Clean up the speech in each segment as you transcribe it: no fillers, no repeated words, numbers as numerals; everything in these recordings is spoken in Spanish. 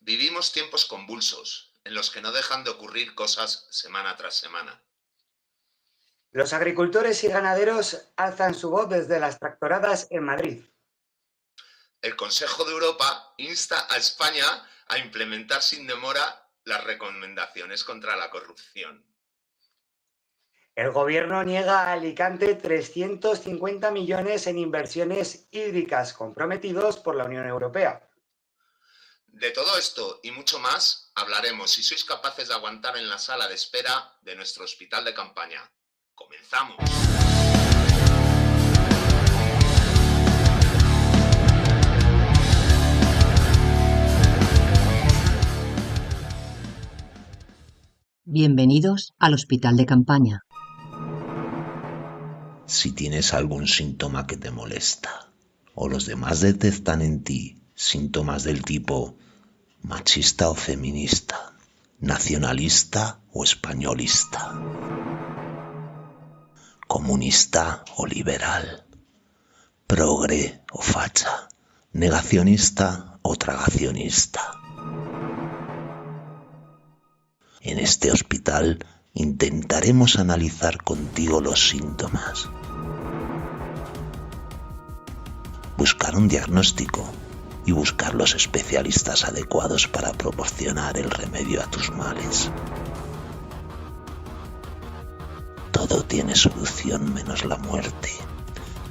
Vivimos tiempos convulsos, en los que no dejan de ocurrir cosas semana tras semana. Los agricultores y ganaderos alzan su voz desde las tractoradas en Madrid. El Consejo de Europa insta a España a implementar sin demora las recomendaciones contra la corrupción. El gobierno niega a Alicante 350 millones en inversiones hídricas comprometidos por la Unión Europea. De todo esto y mucho más hablaremos si sois capaces de aguantar en la sala de espera de nuestro hospital de campaña. ¡Comenzamos! Bienvenidos al hospital de campaña. Si tienes algún síntoma que te molesta o los demás detectan en ti síntomas del tipo machista o feminista, nacionalista o españolista, comunista o liberal, progre o facha, negacionista o tragacionista. En este hospital intentaremos analizar contigo los síntomas, buscar un diagnóstico y buscar los especialistas adecuados para proporcionar el remedio a tus males. Todo tiene solución menos la muerte.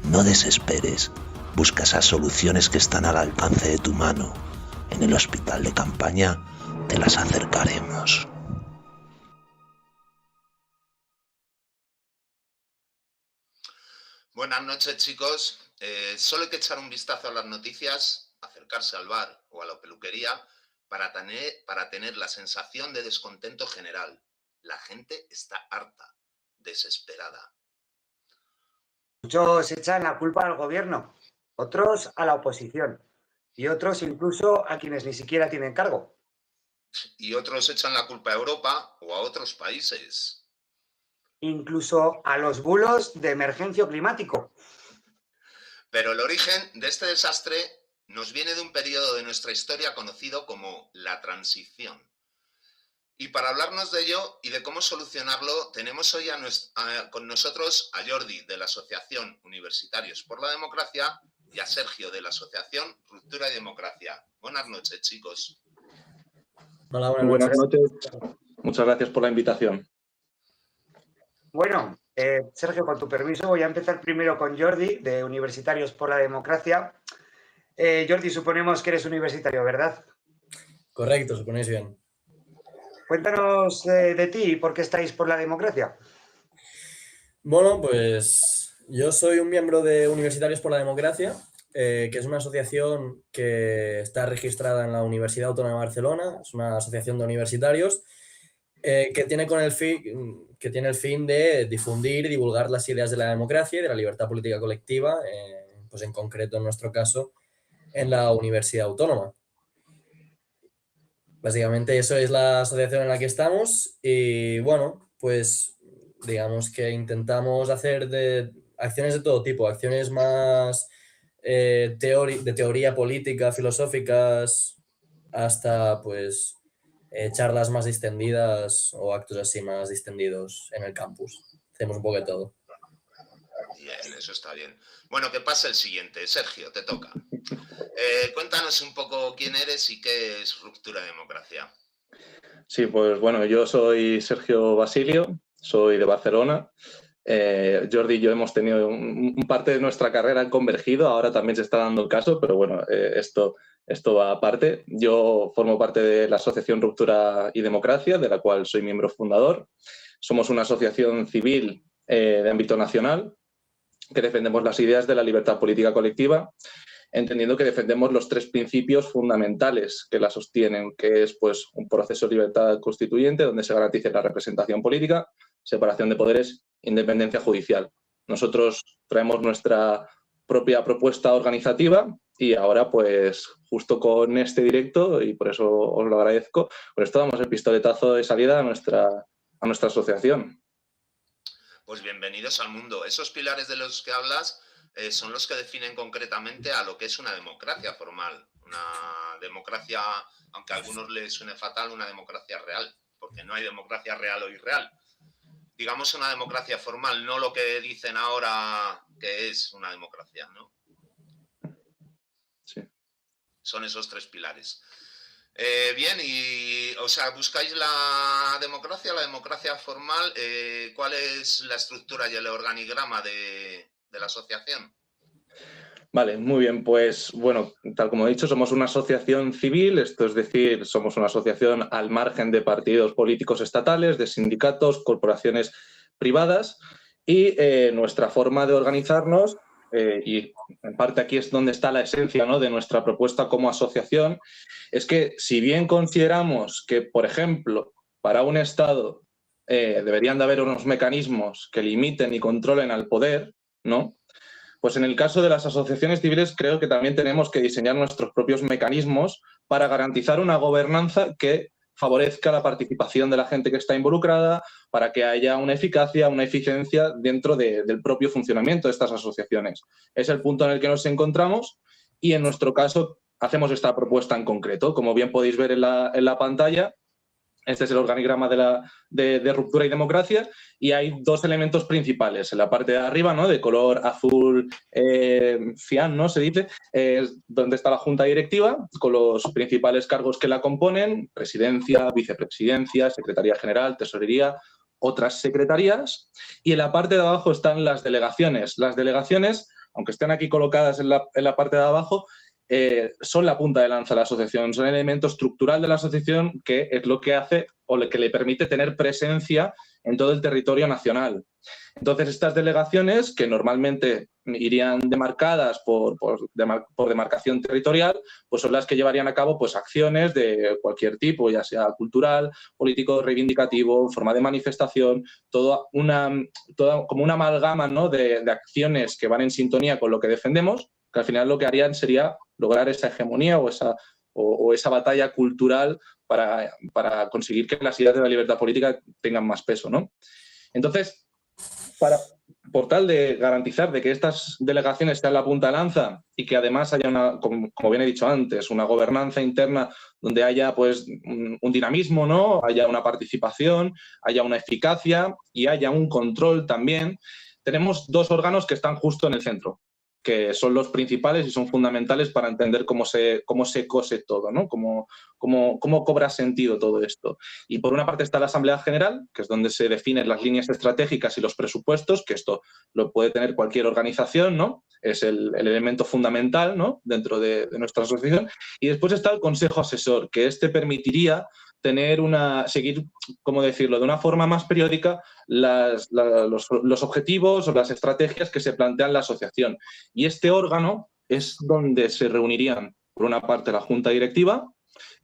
No desesperes, busca esas soluciones que están al alcance de tu mano. En el hospital de campaña te las acercaremos. Buenas noches, chicos. Solo hay que echar un vistazo a las noticias, acercarse al bar o a la peluquería para tener la sensación de descontento general. La gente está harta, desesperada. Muchos echan la culpa al gobierno, otros a la oposición y otros incluso a quienes ni siquiera tienen cargo. Y otros echan la culpa a Europa o a otros países. Incluso a los bulos de emergencia climático. Pero el origen de este desastre nos viene de un periodo de nuestra historia conocido como la transición. Y para hablarnos de ello y de cómo solucionarlo, tenemos hoy con nosotros a Jordi, de la Asociación Universitarios por la Democracia, y a Sergio, de la Asociación Ruptura y Democracia. Buenas noches, chicos. Hola, buenas noches. Muchas gracias por la invitación. Bueno, Sergio, con tu permiso, voy a empezar primero con Jordi, de Universitarios por la Democracia. Jordi, suponemos que eres universitario, ¿verdad? Correcto, suponéis bien. Cuéntanos de ti y por qué estáis por la democracia. Bueno, pues yo soy un miembro de Universitarios por la Democracia, que es una asociación que está registrada en la Universidad Autónoma de Barcelona. Es una asociación de universitarios que tiene el fin de difundir y divulgar las ideas de la democracia y de la libertad política colectiva, pues en concreto, en nuestro caso, en la Universidad Autónoma. Básicamente eso es la asociación en la que estamos y bueno, pues digamos que intentamos hacer acciones de todo tipo, acciones más de teoría política, filosóficas, hasta pues charlas más distendidas o actos así más distendidos en el campus. Hacemos un poco de todo. Bien, eso está bien. Bueno, que pase el siguiente. Sergio, te toca. Cuéntanos un poco quién eres y qué es Ruptura Democracia. Sí, pues bueno, yo soy Sergio Basilio, soy de Barcelona. Jordi y yo hemos tenido un parte de nuestra carrera convergido, ahora también se está dando el caso, pero bueno, esto va aparte. Yo formo parte de la Asociación Ruptura y Democracia, de la cual soy miembro fundador. Somos una asociación civil de ámbito nacional que defendemos las ideas de la libertad política colectiva, entendiendo que defendemos los tres principios fundamentales que la sostienen, que es pues, un proceso de libertad constituyente donde se garantice la representación política, separación de poderes, independencia judicial. Nosotros traemos nuestra propia propuesta organizativa y ahora pues justo con este directo, y por eso os lo agradezco, por esto damos el pistoletazo de salida a nuestra asociación. Pues bienvenidos al mundo. Esos pilares de los que hablas son los que definen concretamente a lo que es una democracia formal. Una democracia, aunque a algunos les suene fatal, una democracia real, porque no hay democracia real o irreal. Digamos una democracia formal, no lo que dicen ahora que es una democracia, ¿no? Sí. Son esos tres pilares. Bien, y o sea, buscáis la democracia formal. ¿Cuál es la estructura y el organigrama de la asociación? Vale, muy bien, pues bueno, tal como he dicho, somos una asociación civil, esto es decir, somos una asociación al margen de partidos políticos estatales, de sindicatos, corporaciones privadas, y nuestra forma de organizarnos, y en parte aquí es donde está la esencia, ¿no?, de nuestra propuesta como asociación, es que si bien consideramos que, por ejemplo, para un Estado deberían de haber unos mecanismos que limiten y controlen al poder, ¿no?, pues en el caso de las asociaciones civiles creo que también tenemos que diseñar nuestros propios mecanismos para garantizar una gobernanza que favorezca la participación de la gente que está involucrada, para que haya una eficacia, una eficiencia dentro del propio funcionamiento de estas asociaciones. Es el punto en el que nos encontramos y en nuestro caso hacemos esta propuesta en concreto. Como bien podéis ver en la pantalla, este es el organigrama de Ruptura y Democracia, y hay dos elementos principales. En la parte de arriba, ¿no?, de color azul cian, ¿no?, se dice, donde está la Junta Directiva, con los principales cargos que la componen: presidencia, vicepresidencia, secretaría general, tesorería, otras secretarías. Y en la parte de abajo están las delegaciones. Las delegaciones, aunque estén aquí colocadas en la parte de abajo, son la punta de lanza de la asociación, son el elemento estructural de la asociación, que es lo que hace o lo que le permite tener presencia en todo el territorio nacional. Entonces, estas delegaciones, que normalmente irían demarcadas por demarcación territorial, pues son las que llevarían a cabo pues acciones de cualquier tipo, ya sea cultural, político, reivindicativo, forma de manifestación, toda como una amalgama, ¿no?, de acciones que van en sintonía con lo que defendemos, que al final lo que harían sería lograr esa hegemonía o esa batalla cultural para conseguir que las ideas de la libertad política tengan más peso, ¿no? Entonces, por tal de garantizar de que estas delegaciones sean la punta de lanza y que además haya como bien he dicho antes, una gobernanza interna donde haya pues un dinamismo, ¿no?, haya una participación, haya una eficacia y haya un control también, tenemos dos órganos que están justo en el centro, que son los principales y son fundamentales para entender cómo se cose todo, ¿no?, cómo cobra sentido todo esto. Y por una parte está la Asamblea General, que es donde se definen las líneas estratégicas y los presupuestos, que esto lo puede tener cualquier organización, ¿no?, es el elemento fundamental, ¿no?, dentro de nuestra asociación. Y después está el Consejo Asesor, que este permitiría seguir, ¿cómo decirlo?, de una forma más periódica los objetivos o las estrategias que se plantean la asociación. Y este órgano es donde se reunirían, por una parte, la Junta Directiva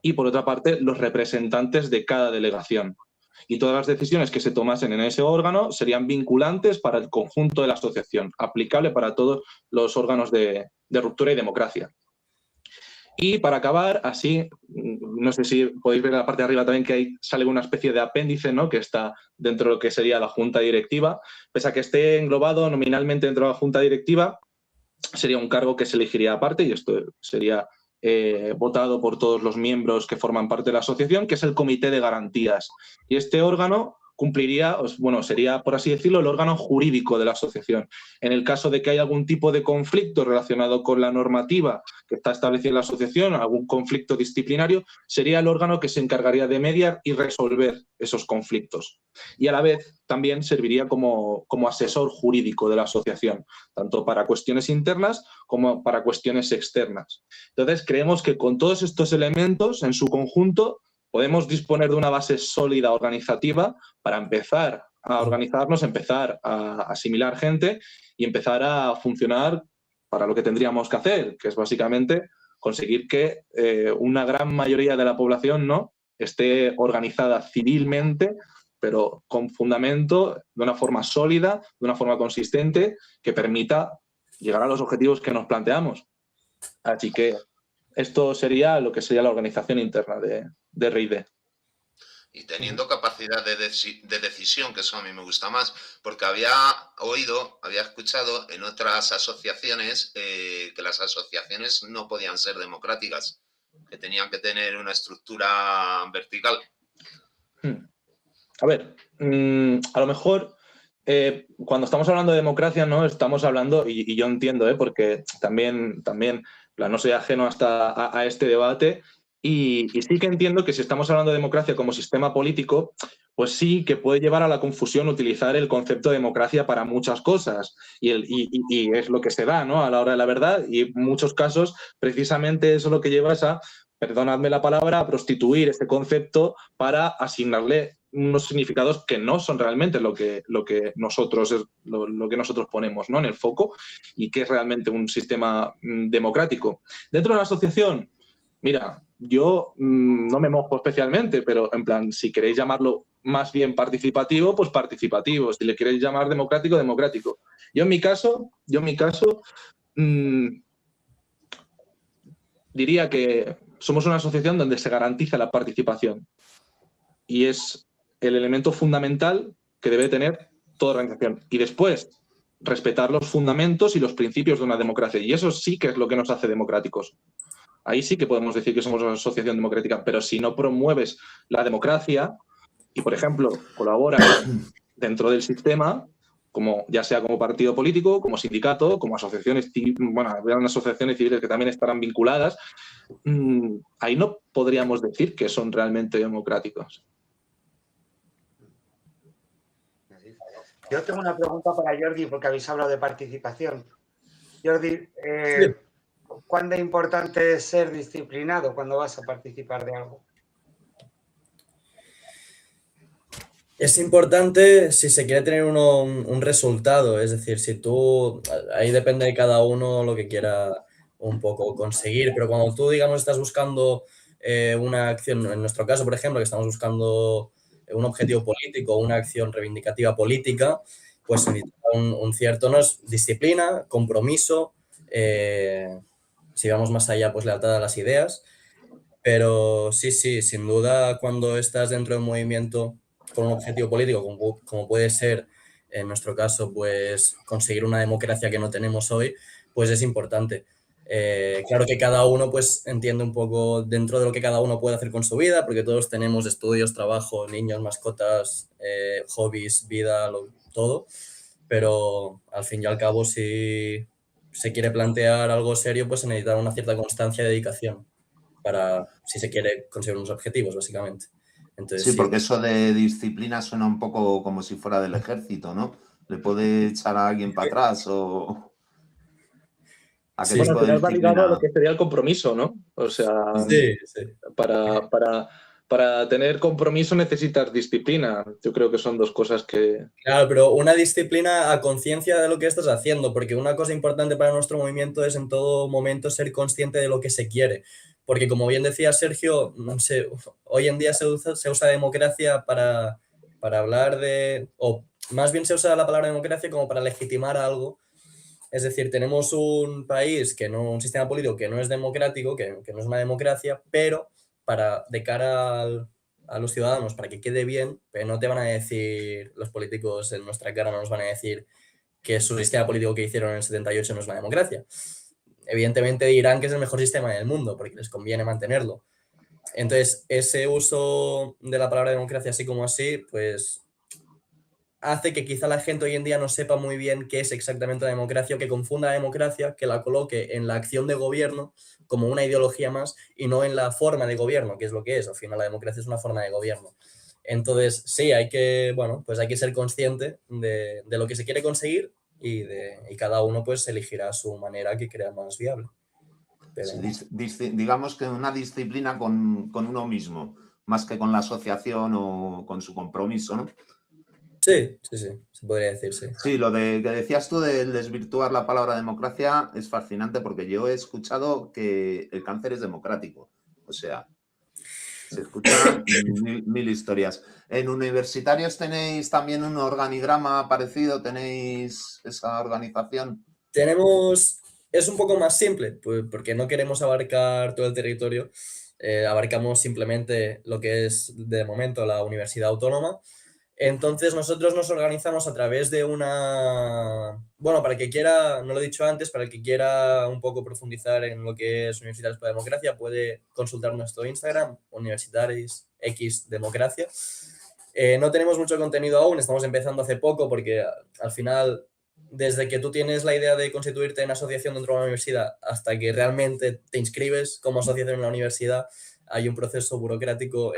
y, por otra parte, los representantes de cada delegación. Y todas las decisiones que se tomasen en ese órgano serían vinculantes para el conjunto de la asociación, aplicable para todos los órganos de Ruptura y Democracia. Y para acabar, así, no sé si podéis ver en la parte de arriba también que sale una especie de apéndice, ¿no?, que está dentro de lo que sería la Junta Directiva. Pese a que esté englobado nominalmente dentro de la Junta Directiva, sería un cargo que se elegiría aparte, y esto sería votado por todos los miembros que forman parte de la asociación, que es el Comité de Garantías. Y este órgano cumpliría, bueno, sería, por así decirlo, el órgano jurídico de la asociación. En el caso de que haya algún tipo de conflicto relacionado con la normativa que está establecida en la asociación, algún conflicto disciplinario, sería el órgano que se encargaría de mediar y resolver esos conflictos. Y a la vez también serviría como asesor jurídico de la asociación, tanto para cuestiones internas como para cuestiones externas. Entonces, creemos que con todos estos elementos en su conjunto podemos disponer de una base sólida organizativa para empezar a organizarnos, empezar a asimilar gente y empezar a funcionar para lo que tendríamos que hacer, que es básicamente conseguir que una gran mayoría de la población, ¿no?, esté organizada civilmente, pero con fundamento, de una forma sólida, de una forma consistente, que permita llegar a los objetivos que nos planteamos. Así que esto sería lo que sería la organización interna de RIDE. Y teniendo capacidad de decisión, que eso a mí me gusta más, porque había escuchado en otras asociaciones que las asociaciones no podían ser democráticas, que tenían que tener una estructura vertical. A ver, a lo mejor cuando estamos hablando de democracia, ¿no? Estamos hablando, y yo entiendo, porque también no soy ajeno hasta a este debate, y sí que entiendo que si estamos hablando de democracia como sistema político, pues sí que puede llevar a la confusión utilizar el concepto de democracia para muchas cosas, y es lo que se da, ¿no? A la hora de la verdad, y en muchos casos precisamente eso es lo que lleva a, perdonadme la palabra, a prostituir este concepto para asignarle unos significados que no son realmente lo que nosotros ponemos, ¿no? En el foco, y que es realmente un sistema democrático. Dentro de la asociación, mira, yo no me mojo especialmente, pero en plan, si queréis llamarlo más bien participativo, pues participativo. Si le queréis llamar democrático, democrático. Yo en mi caso, diría que somos una asociación donde se garantiza la participación, y es el elemento fundamental que debe tener toda organización. Y después, respetar los fundamentos y los principios de una democracia. Y eso sí que es lo que nos hace democráticos. Ahí sí que podemos decir que somos una asociación democrática, pero si no promueves la democracia y, por ejemplo, colaboras dentro del sistema, ya sea como partido político, como sindicato, como asociaciones, bueno, habrá asociaciones civiles que también estarán vinculadas, ahí no podríamos decir que son realmente democráticos. Yo tengo una pregunta para Jordi, porque habéis hablado de participación. Jordi, Sí. ¿cuán de importante es ser disciplinado cuando vas a participar de algo? Es importante si se quiere tener uno un resultado, es decir, ahí depende de cada uno lo que quiera un poco conseguir, pero cuando tú, digamos, estás buscando una acción, en nuestro caso, por ejemplo, que estamos buscando un objetivo político, una acción reivindicativa política, pues se necesita un cierto, ¿no? Es disciplina, compromiso, si vamos más allá, pues lealtad a las ideas, pero sí, sin duda, cuando estás dentro de un movimiento con un objetivo político, como puede ser, en nuestro caso, pues conseguir una democracia que no tenemos hoy, pues es importante. Claro que cada uno pues entiende un poco dentro de lo que cada uno puede hacer con su vida, porque todos tenemos estudios, trabajo, niños, mascotas, hobbies, vida, todo, pero al fin y al cabo, si se quiere plantear algo serio, pues se necesita una cierta constancia y dedicación si se quiere conseguir unos objetivos, básicamente. Entonces, sí, porque eso de disciplina suena un poco como si fuera del ejército, ¿no? ¿Le puede echar a alguien para atrás o...? ¿A qué tipo de al final va ligado a disciplina? lo que sería el compromiso, ¿no? O sea, sí. para tener compromiso necesitas disciplina. Yo creo que son dos cosas que... Claro, pero una disciplina a conciencia de lo que estás haciendo, porque una cosa importante para nuestro movimiento es en todo momento ser consciente de lo que se quiere. Porque como bien decía Sergio, no sé, hoy en día se usa democracia para hablar de... O más bien se usa la palabra democracia como para legitimar algo. Es decir, tenemos un país, un sistema político que no es democrático, que no es una democracia, pero de cara a los ciudadanos, para que quede bien, pero no te van a decir, los políticos en nuestra cara no nos van a decir que su sistema político que hicieron en el 78 no es una democracia. Evidentemente dirán que es el mejor sistema del mundo, porque les conviene mantenerlo. Entonces, ese uso de la palabra democracia así como así, pues hace que quizá la gente hoy en día no sepa muy bien qué es exactamente la democracia, o que confunda la democracia, que la coloque en la acción de gobierno como una ideología más y no en la forma de gobierno, que es lo que es. Al final la democracia es una forma de gobierno. Entonces, sí, hay que ser consciente de lo que se quiere conseguir y cada uno pues elegirá su manera que crea más viable. Pero... Sí, digamos que una disciplina con uno mismo, más que con la asociación o con su compromiso, ¿no? Sí, se podría decir, sí. Sí, lo que decías tú de desvirtuar la palabra democracia es fascinante, porque yo he escuchado que el cáncer es democrático. O sea, se escuchan mil historias. ¿En universitarios tenéis también un organigrama parecido? ¿Tenéis esa organización? Tenemos es un poco más simple, pues porque no queremos abarcar todo el territorio, abarcamos simplemente lo que es de momento la Universidad Autónoma. Entonces nosotros nos organizamos a través de una... Bueno, para el que quiera, no lo he dicho antes, para el que quiera un poco profundizar en lo que es Universitarios por la Democracia, puede consultar nuestro Instagram, Universitaris X Democracia. No tenemos mucho contenido aún, estamos empezando hace poco porque al final, desde que tú tienes la idea de constituirte en asociación dentro de una universidad hasta que realmente te inscribes como asociación en la universidad, hay un proceso burocrático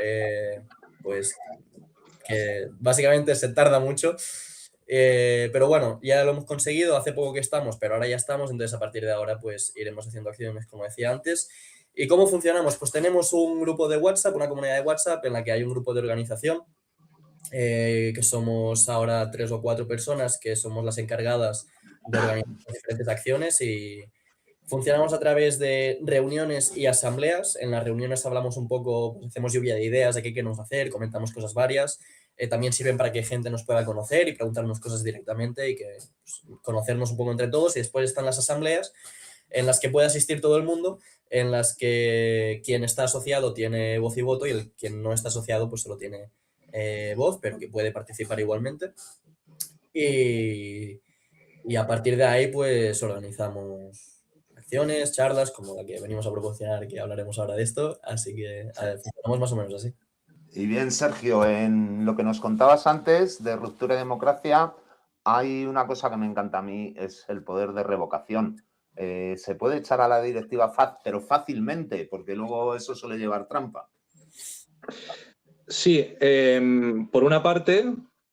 pues que básicamente se tarda mucho, pero bueno, ya lo hemos conseguido, hace poco que estamos, pero ahora ya estamos, entonces a partir de ahora pues iremos haciendo acciones como decía antes. ¿Y cómo funcionamos? Pues tenemos un grupo de WhatsApp, una comunidad de WhatsApp en la que hay un grupo de organización, que somos ahora 3 o 4 personas que somos las encargadas de organizar diferentes acciones y funcionamos a través de reuniones y asambleas. En las reuniones hablamos un poco, pues hacemos lluvia de ideas de qué queremos hacer, comentamos cosas varias. También sirven para que gente nos pueda conocer y preguntarnos cosas directamente y que pues, conocernos un poco entre todos. Y después están las asambleas en las que puede asistir todo el mundo, en las que quien está asociado tiene voz y voto y quien no está asociado pues solo tiene voz, pero que puede participar igualmente. Y a partir de ahí pues organizamos acciones, charlas, como la que venimos a proporcionar, que hablaremos ahora de esto, así que funcionamos más o menos así. Y bien, Sergio, en lo que nos contabas antes de Ruptura y Democracia, hay una cosa que me encanta a mí, es el poder de revocación. Se puede echar a la directiva, pero fácilmente, porque luego eso suele llevar trampa. Sí, por una parte,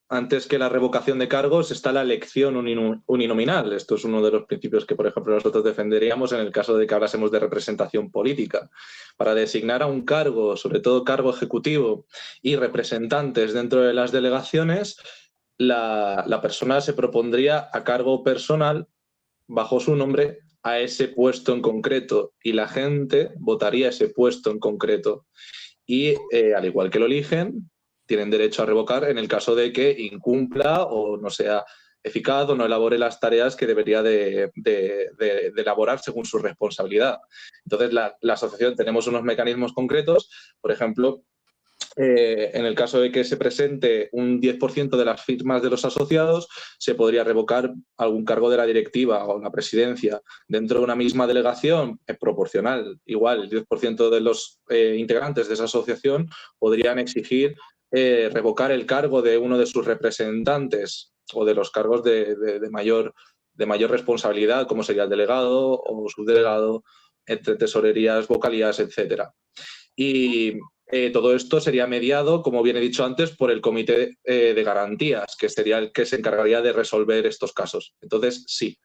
antes que la revocación de cargos está la elección uninominal. Esto es uno de los principios que, por ejemplo, nosotros defenderíamos en el caso de que hablásemos de representación política. Para designar a un cargo, sobre todo cargo ejecutivo y representantes dentro de las delegaciones, la persona se propondría a cargo personal, bajo su nombre, a ese puesto en concreto y la gente votaría ese puesto en concreto. Y al igual que lo eligen, tienen derecho a revocar en el caso de que incumpla o no sea eficaz o no elabore las tareas que debería de elaborar según su responsabilidad. Entonces, la asociación tenemos unos mecanismos concretos, por ejemplo, en el caso de que se presente un 10% de las firmas de los asociados, se podría revocar algún cargo de la directiva o la presidencia. Dentro de una misma delegación, es proporcional. Igual, el 10% de los integrantes de esa asociación podrían exigir revocar el cargo de uno de sus representantes o de los cargos de mayor responsabilidad, como sería el delegado o subdelegado, entre tesorerías, vocalías, etcétera. Y todo esto sería mediado, como bien he dicho antes, por el Comité de Garantías, que sería el que se encargaría de resolver estos casos. Entonces, sí,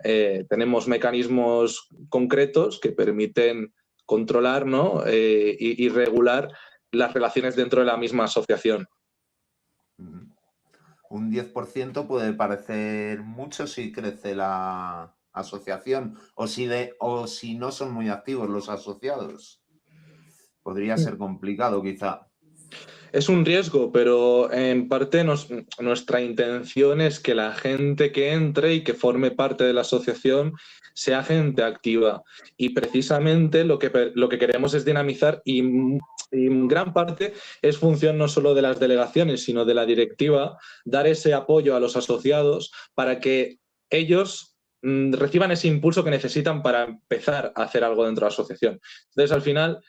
tenemos mecanismos concretos que permiten controlar, ¿no? y regular las relaciones dentro de la misma asociación. Un 10% puede parecer mucho si crece la asociación o si no son muy activos los asociados. Podría ser complicado, quizá. Es un riesgo, pero en parte nuestra intención es que la gente que entre y que forme parte de la asociación sea gente activa. Y precisamente lo que queremos es dinamizar y en gran parte es función no solo de las delegaciones, sino de la directiva, dar ese apoyo a los asociados para que ellos reciban ese impulso que necesitan para empezar a hacer algo dentro de la asociación. Entonces, al final,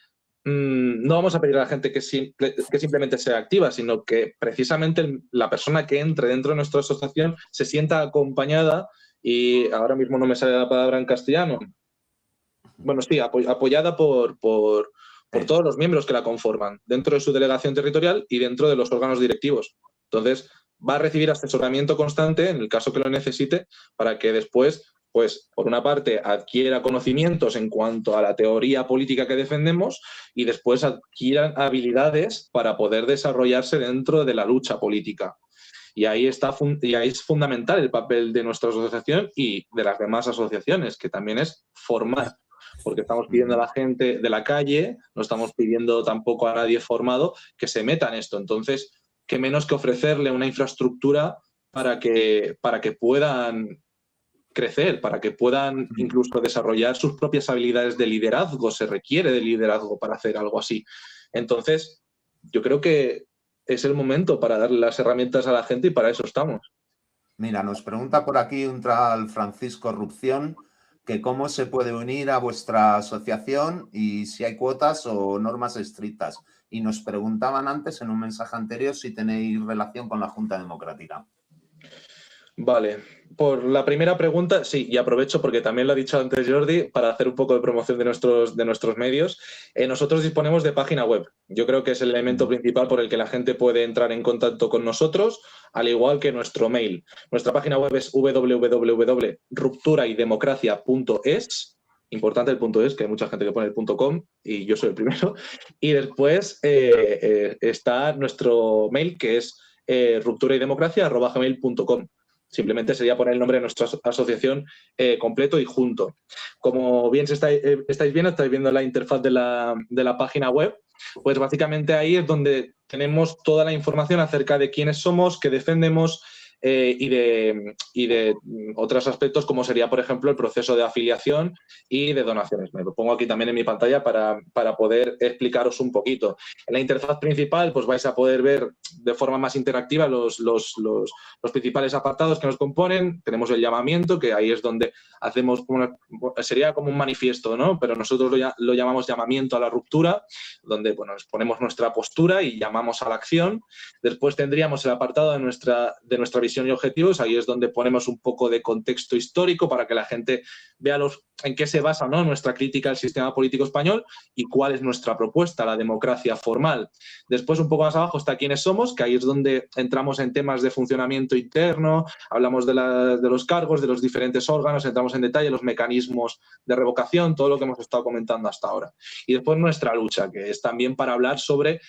no vamos a pedir a la gente que simplemente sea activa, sino que precisamente la persona que entre dentro de nuestra asociación se sienta acompañada y ahora mismo no me sale la palabra en castellano. Bueno, sí, apoyada por todos los miembros que la conforman, dentro de su delegación territorial y dentro de los órganos directivos. Entonces, va a recibir asesoramiento constante en el caso que lo necesite para que después, pues, por una parte, adquiera conocimientos en cuanto a la teoría política que defendemos y después adquieran habilidades para poder desarrollarse dentro de la lucha política. Y ahí es fundamental el papel de nuestra asociación y de las demás asociaciones, que también es formar. Porque estamos pidiendo a la gente de la calle, no estamos pidiendo tampoco a nadie formado que se meta en esto. Entonces, qué menos que ofrecerle una infraestructura para que puedan crecer, para que puedan incluso desarrollar sus propias habilidades de liderazgo. Se requiere de liderazgo para hacer algo así. Entonces, yo creo que es el momento para darle las herramientas a la gente y para eso estamos. Mira, nos pregunta por aquí un tal Francisco Rupción que cómo se puede unir a vuestra asociación y si hay cuotas o normas estrictas. Y nos preguntaban antes, en un mensaje anterior, si tenéis relación con la Junta Democrática. Vale, por la primera pregunta, sí, y aprovecho porque también lo ha dicho antes Jordi, para hacer un poco de promoción de nuestros medios. Nosotros disponemos de página web. Yo creo que es el elemento principal por el que la gente puede entrar en contacto con nosotros, al igual que nuestro mail. Nuestra página web es www.rupturaydemocracia.es. Importante el .es, que hay mucha gente que pone el .com y yo soy el primero. Y después está nuestro mail, que es rupturaydemocracia@gmail.com. Simplemente sería poner el nombre de nuestra asociación completo y junto. Como bien estáis viendo la interfaz de la página web, pues básicamente ahí es donde tenemos toda la información acerca de quiénes somos, qué defendemos y de otros aspectos como sería, por ejemplo, el proceso de afiliación y de donaciones. Me lo pongo aquí también en mi pantalla para poder explicaros un poquito. En la interfaz principal pues vais a poder ver de forma más interactiva los principales apartados que nos componen. Tenemos el llamamiento, que ahí es donde hacemos sería como un manifiesto, ¿no? Pero nosotros lo llamamos llamamiento a la ruptura, donde bueno, exponemos nuestra postura y llamamos a la acción. Después tendríamos el apartado de nuestra visión y objetivos. Ahí es donde ponemos un poco de contexto histórico para que la gente vea en qué se basa, ¿no?, nuestra crítica al sistema político español y cuál es nuestra propuesta, la democracia formal. Después, un poco más abajo, está quiénes somos, que ahí es donde entramos en temas de funcionamiento interno, hablamos de los cargos, de los diferentes órganos, entramos en detalle los mecanismos de revocación, todo lo que hemos estado comentando hasta ahora. Y después nuestra lucha, que es también para hablar sobre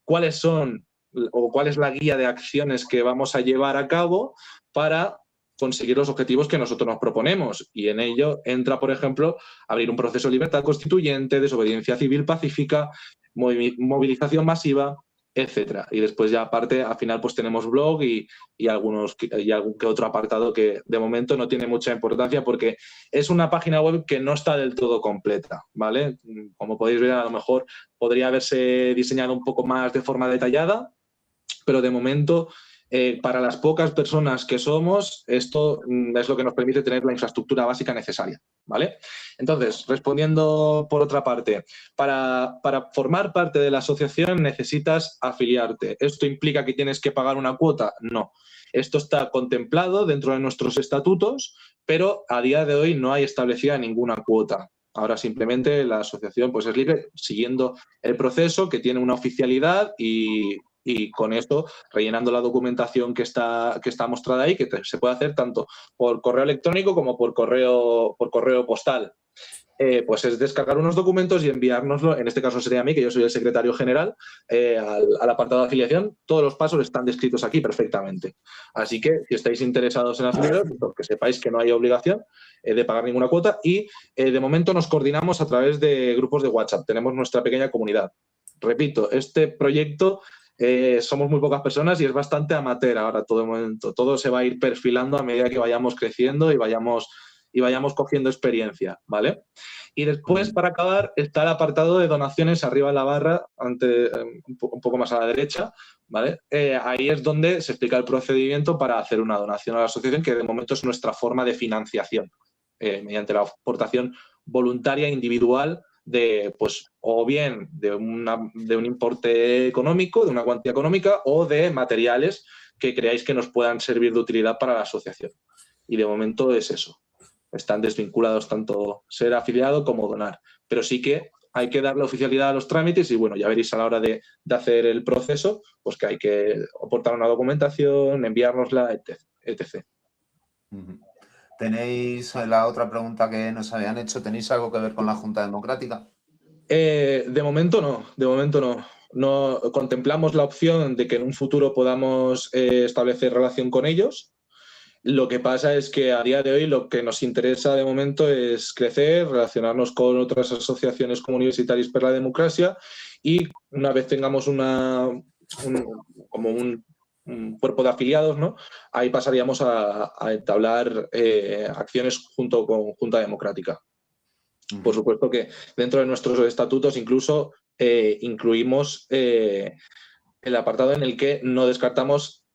cuáles son o cuál es la guía de acciones que vamos a llevar a cabo para conseguir los objetivos que nosotros nos proponemos. Y en ello entra, por ejemplo, abrir un proceso de libertad constituyente, desobediencia civil pacífica, movilización masiva, etcétera. Y después ya aparte, al final, pues tenemos blog y algún que otro apartado que de momento no tiene mucha importancia porque es una página web que no está del todo completa, ¿vale? Como podéis ver, a lo mejor podría haberse diseñado un poco más de forma detallada, pero de momento, para las pocas personas que somos, esto es lo que nos permite tener la infraestructura básica necesaria, ¿vale? Entonces, respondiendo por otra parte, para formar parte de la asociación necesitas afiliarte. ¿Esto implica que tienes que pagar una cuota? No. Esto está contemplado dentro de nuestros estatutos, pero a día de hoy no hay establecida ninguna cuota. Ahora simplemente la asociación pues, es libre siguiendo el proceso que tiene una oficialidad y con esto rellenando la documentación que está mostrada ahí, que se puede hacer tanto por correo electrónico como por correo postal. Pues es descargar unos documentos y enviárnoslo, en este caso sería a mí, que yo soy el secretario general, al apartado de afiliación. Todos los pasos están descritos aquí perfectamente. Así que si estáis interesados en afiliaros, que sepáis que no hay obligación de pagar ninguna cuota y de momento nos coordinamos a través de grupos de WhatsApp. Tenemos nuestra pequeña comunidad. Repito, este proyecto somos muy pocas personas y es bastante amateur ahora todo el momento. Todo se va a ir perfilando a medida que vayamos creciendo y vayamos cogiendo experiencia, ¿vale? Y después, para acabar, está el apartado de donaciones arriba en la barra, un poco más a la derecha, ¿vale? Ahí es donde se explica el procedimiento para hacer una donación a la asociación, que de momento es nuestra forma de financiación, mediante la aportación voluntaria individual pues, o bien de un importe económico, de una cuantía económica, o de materiales que creáis que nos puedan servir de utilidad para la asociación. Y de momento es eso. Están desvinculados tanto ser afiliado como donar. Pero sí que hay que darle oficialidad a los trámites y, bueno, ya veréis a la hora de hacer el proceso, pues que hay que aportar una documentación, enviárnosla, etc. ¿Tenéis la otra pregunta que nos habían hecho? ¿Tenéis algo que ver con la Junta Democrática? De momento no. No contemplamos la opción de que en un futuro podamos establecer relación con ellos. Lo que pasa es que a día de hoy lo que nos interesa de momento es crecer, relacionarnos con otras asociaciones como Universitarios per la Democracia y una vez tengamos un cuerpo de afiliados, ¿no? Ahí pasaríamos a entablar acciones junto con Junta Democrática. Por supuesto que dentro de nuestros estatutos incluso incluimos el apartado en el que no descartamos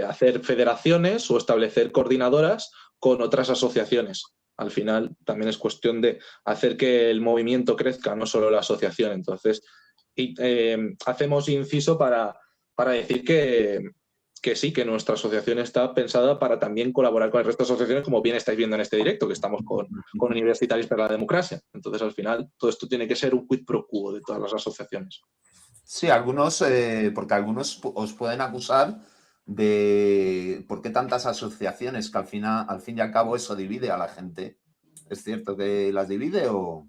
hacer federaciones o establecer coordinadoras con otras asociaciones. Al final también es cuestión de hacer que el movimiento crezca, no solo la asociación. Entonces, hacemos inciso para decir que sí, que nuestra asociación está pensada para también colaborar con el resto de asociaciones, como bien estáis viendo en este directo, que estamos con Universitarios para la Democracia. Entonces, al final, todo esto tiene que ser un quid pro quo de todas las asociaciones. Sí, algunos, porque algunos os pueden acusar de por qué tantas asociaciones, que al fin y al cabo eso divide a la gente. ¿Es cierto que las divide o...?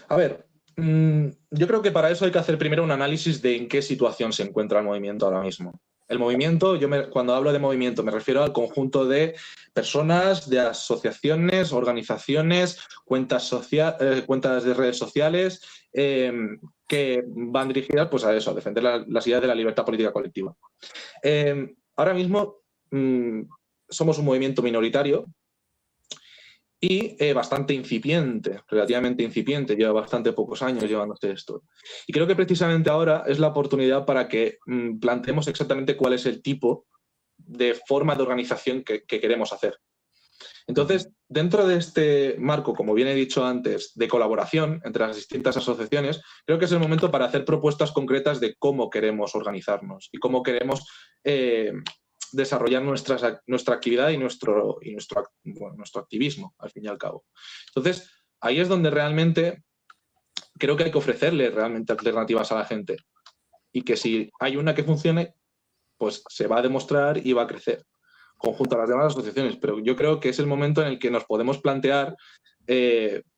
A ver, yo creo que para eso hay que hacer primero un análisis de en qué situación se encuentra el movimiento ahora mismo. El movimiento, cuando hablo de movimiento me refiero al conjunto de personas, de asociaciones, organizaciones, cuentas de redes sociales que van dirigidas pues, a eso, a defender las ideas de la libertad política colectiva. Ahora mismo somos un movimiento minoritario y bastante incipiente, relativamente incipiente, lleva bastante pocos años llevándose esto. Y creo que precisamente ahora es la oportunidad para que planteemos exactamente cuál es el tipo de forma de organización que queremos hacer. Entonces, dentro de este marco, como bien he dicho antes, de colaboración entre las distintas asociaciones, creo que es el momento para hacer propuestas concretas de cómo queremos organizarnos y cómo queremos desarrollar nuestra actividad y nuestro activismo, al fin y al cabo. Entonces, ahí es donde realmente creo que hay que ofrecerle realmente alternativas a la gente y que si hay una que funcione, pues se va a demostrar y va a crecer conjunto a las demás asociaciones. Pero yo creo que es el momento en el que nos podemos plantear,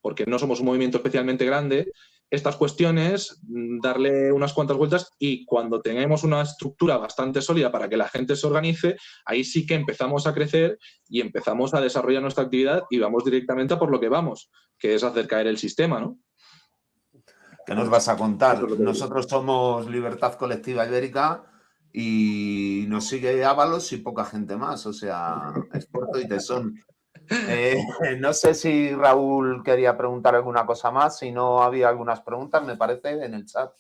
porque no somos un movimiento especialmente grande, estas cuestiones, darle unas cuantas vueltas y cuando tenemos una estructura bastante sólida para que la gente se organice, ahí sí que empezamos a crecer y empezamos a desarrollar nuestra actividad y vamos directamente a por lo que vamos, que es hacer caer el sistema, ¿no? ¿Qué nos vas a contar? Nosotros somos Libertad Colectiva Ibérica y nos sigue Ábalos y poca gente más, o sea, esfuerzo y tesón. No sé si Raúl quería preguntar alguna cosa más, si no había algunas preguntas, me parece, en el chat.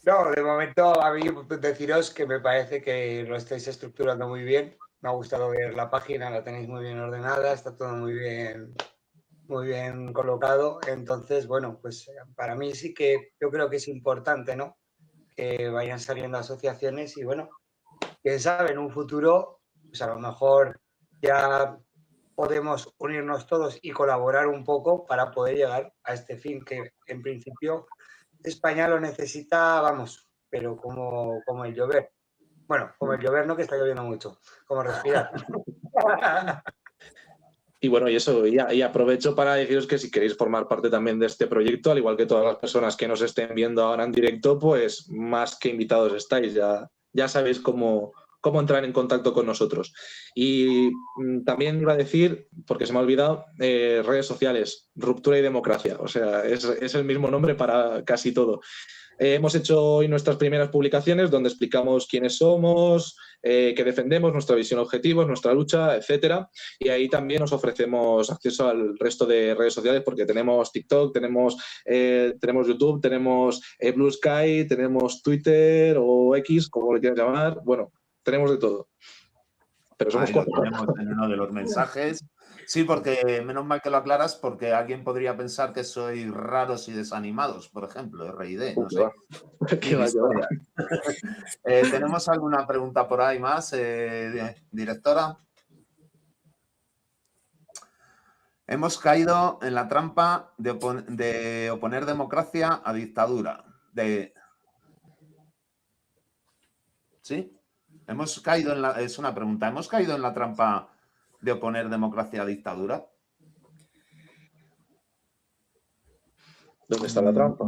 No, de momento a mí deciros que me parece que lo estáis estructurando muy bien. Me ha gustado ver la página, la tenéis muy bien ordenada, está todo muy bien colocado. Entonces, bueno, pues para mí sí que yo creo que es importante, ¿no? Que vayan saliendo asociaciones y, bueno, quién sabe, en un futuro, pues a lo mejor ya podemos unirnos todos y colaborar un poco para poder llegar a este fin que, en principio, España lo necesita, vamos, pero como el llover. Bueno, como el llover no, que está lloviendo mucho, como respirar. Y bueno, y aprovecho para deciros que si queréis formar parte también de este proyecto, al igual que todas las personas que nos estén viendo ahora en directo, pues más que invitados estáis, ya sabéis cómo entrar en contacto con nosotros. Y también iba a decir, porque se me ha olvidado, redes sociales, Ruptura y Democracia, o sea, es el mismo nombre para casi todo. Hemos hecho hoy nuestras primeras publicaciones donde explicamos quiénes somos, qué defendemos, nuestra visión, objetivos, nuestra lucha, etcétera. Y ahí también os ofrecemos acceso al resto de redes sociales porque tenemos TikTok, tenemos YouTube, tenemos Blue Sky, tenemos Twitter o X, como le quieras llamar. Bueno, tenemos de todo. Pero somos cuatro. Tenemos en uno de los mensajes. Sí, porque menos mal que lo aclaras, porque alguien podría pensar que soy raros y desanimados, por ejemplo, RID, no sé. ¿Tenemos alguna pregunta por ahí más, directora? Hemos caído en la trampa de oponer democracia a dictadura. ¿Sí? Hemos caído en es una pregunta. ¿Hemos caído en la trampa de oponer democracia a dictadura? ¿Dónde está la trampa?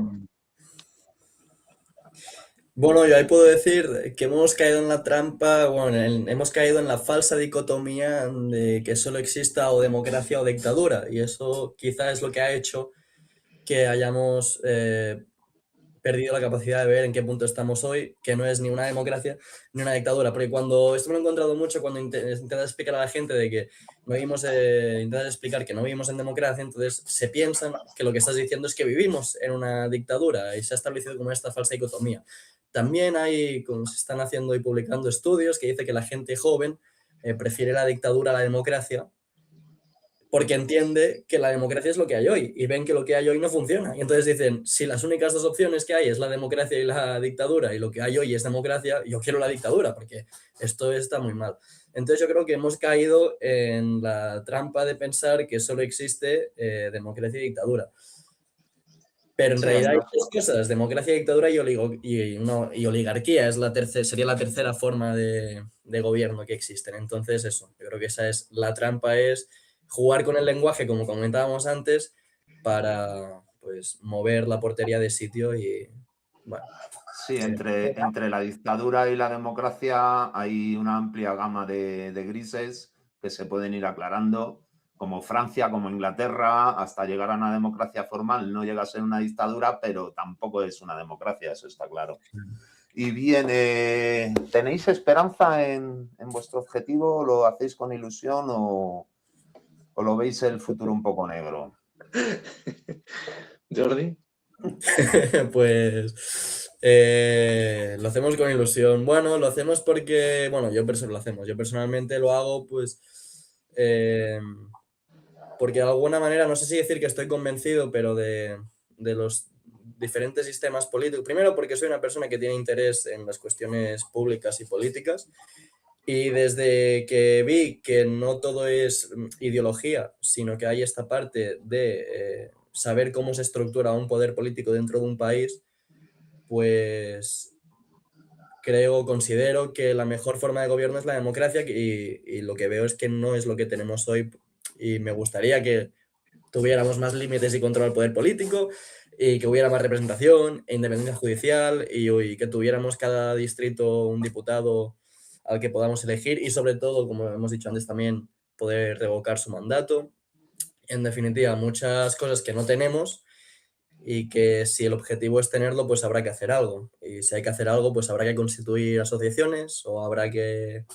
Bueno, yo ahí puedo decir que hemos caído en la trampa, bueno, hemos caído en la falsa dicotomía de que solo exista o democracia o dictadura. Y eso quizá es lo que ha hecho que hayamos perdido la capacidad de ver en qué punto estamos hoy, que no es ni una democracia ni una dictadura. Porque cuando esto me lo he encontrado mucho cuando intentas explicar a la gente de que no vivimos, intentas explicar que no vivimos en democracia, entonces se piensan que lo que estás diciendo es que vivimos en una dictadura y se ha establecido como esta falsa dicotomía. También se están haciendo y publicando estudios que dice que la gente joven prefiere la dictadura a la democracia porque entiende que la democracia es lo que hay hoy y ven que lo que hay hoy no funciona. Y entonces dicen, si las únicas dos opciones que hay es la democracia y la dictadura y lo que hay hoy es democracia, yo quiero la dictadura porque esto está muy mal. Entonces yo creo que hemos caído en la trampa de pensar que solo existe democracia y dictadura. Pero en realidad hay dos cosas, democracia, dictadura y oligarquía sería la tercera forma de gobierno que existen. Entonces eso, yo creo que esa es la trampa, es jugar con el lenguaje, como comentábamos antes, para pues mover la portería de sitio y bueno. Sí, entre la dictadura y la democracia hay una amplia gama de grises que se pueden ir aclarando, como Francia, como Inglaterra, hasta llegar a una democracia formal. No llega a ser una dictadura, pero tampoco es una democracia, eso está claro. Y bien, ¿tenéis esperanza en vuestro objetivo? ¿Lo hacéis con ilusión o lo veis el futuro un poco negro? Jordi. Pues lo hacemos con ilusión. Bueno, lo hacemos porque, bueno, yo personalmente lo hago pues porque de alguna manera, no sé si decir que estoy convencido, pero de los diferentes sistemas políticos. Primero porque soy una persona que tiene interés en las cuestiones públicas y políticas. Y desde que vi que no todo es ideología, sino que hay esta parte de saber cómo se estructura un poder político dentro de un país, pues considero que la mejor forma de gobierno es la democracia y lo que veo es que no es lo que tenemos hoy y me gustaría que tuviéramos más límites y control al poder político y que hubiera más representación e independencia judicial y que tuviéramos cada distrito un diputado al que podamos elegir y sobre todo, como hemos dicho antes también, poder revocar su mandato. En definitiva, muchas cosas que no tenemos y que si el objetivo es tenerlo, pues habrá que hacer algo. Y si hay que hacer algo, pues habrá que constituir asociaciones o habrá que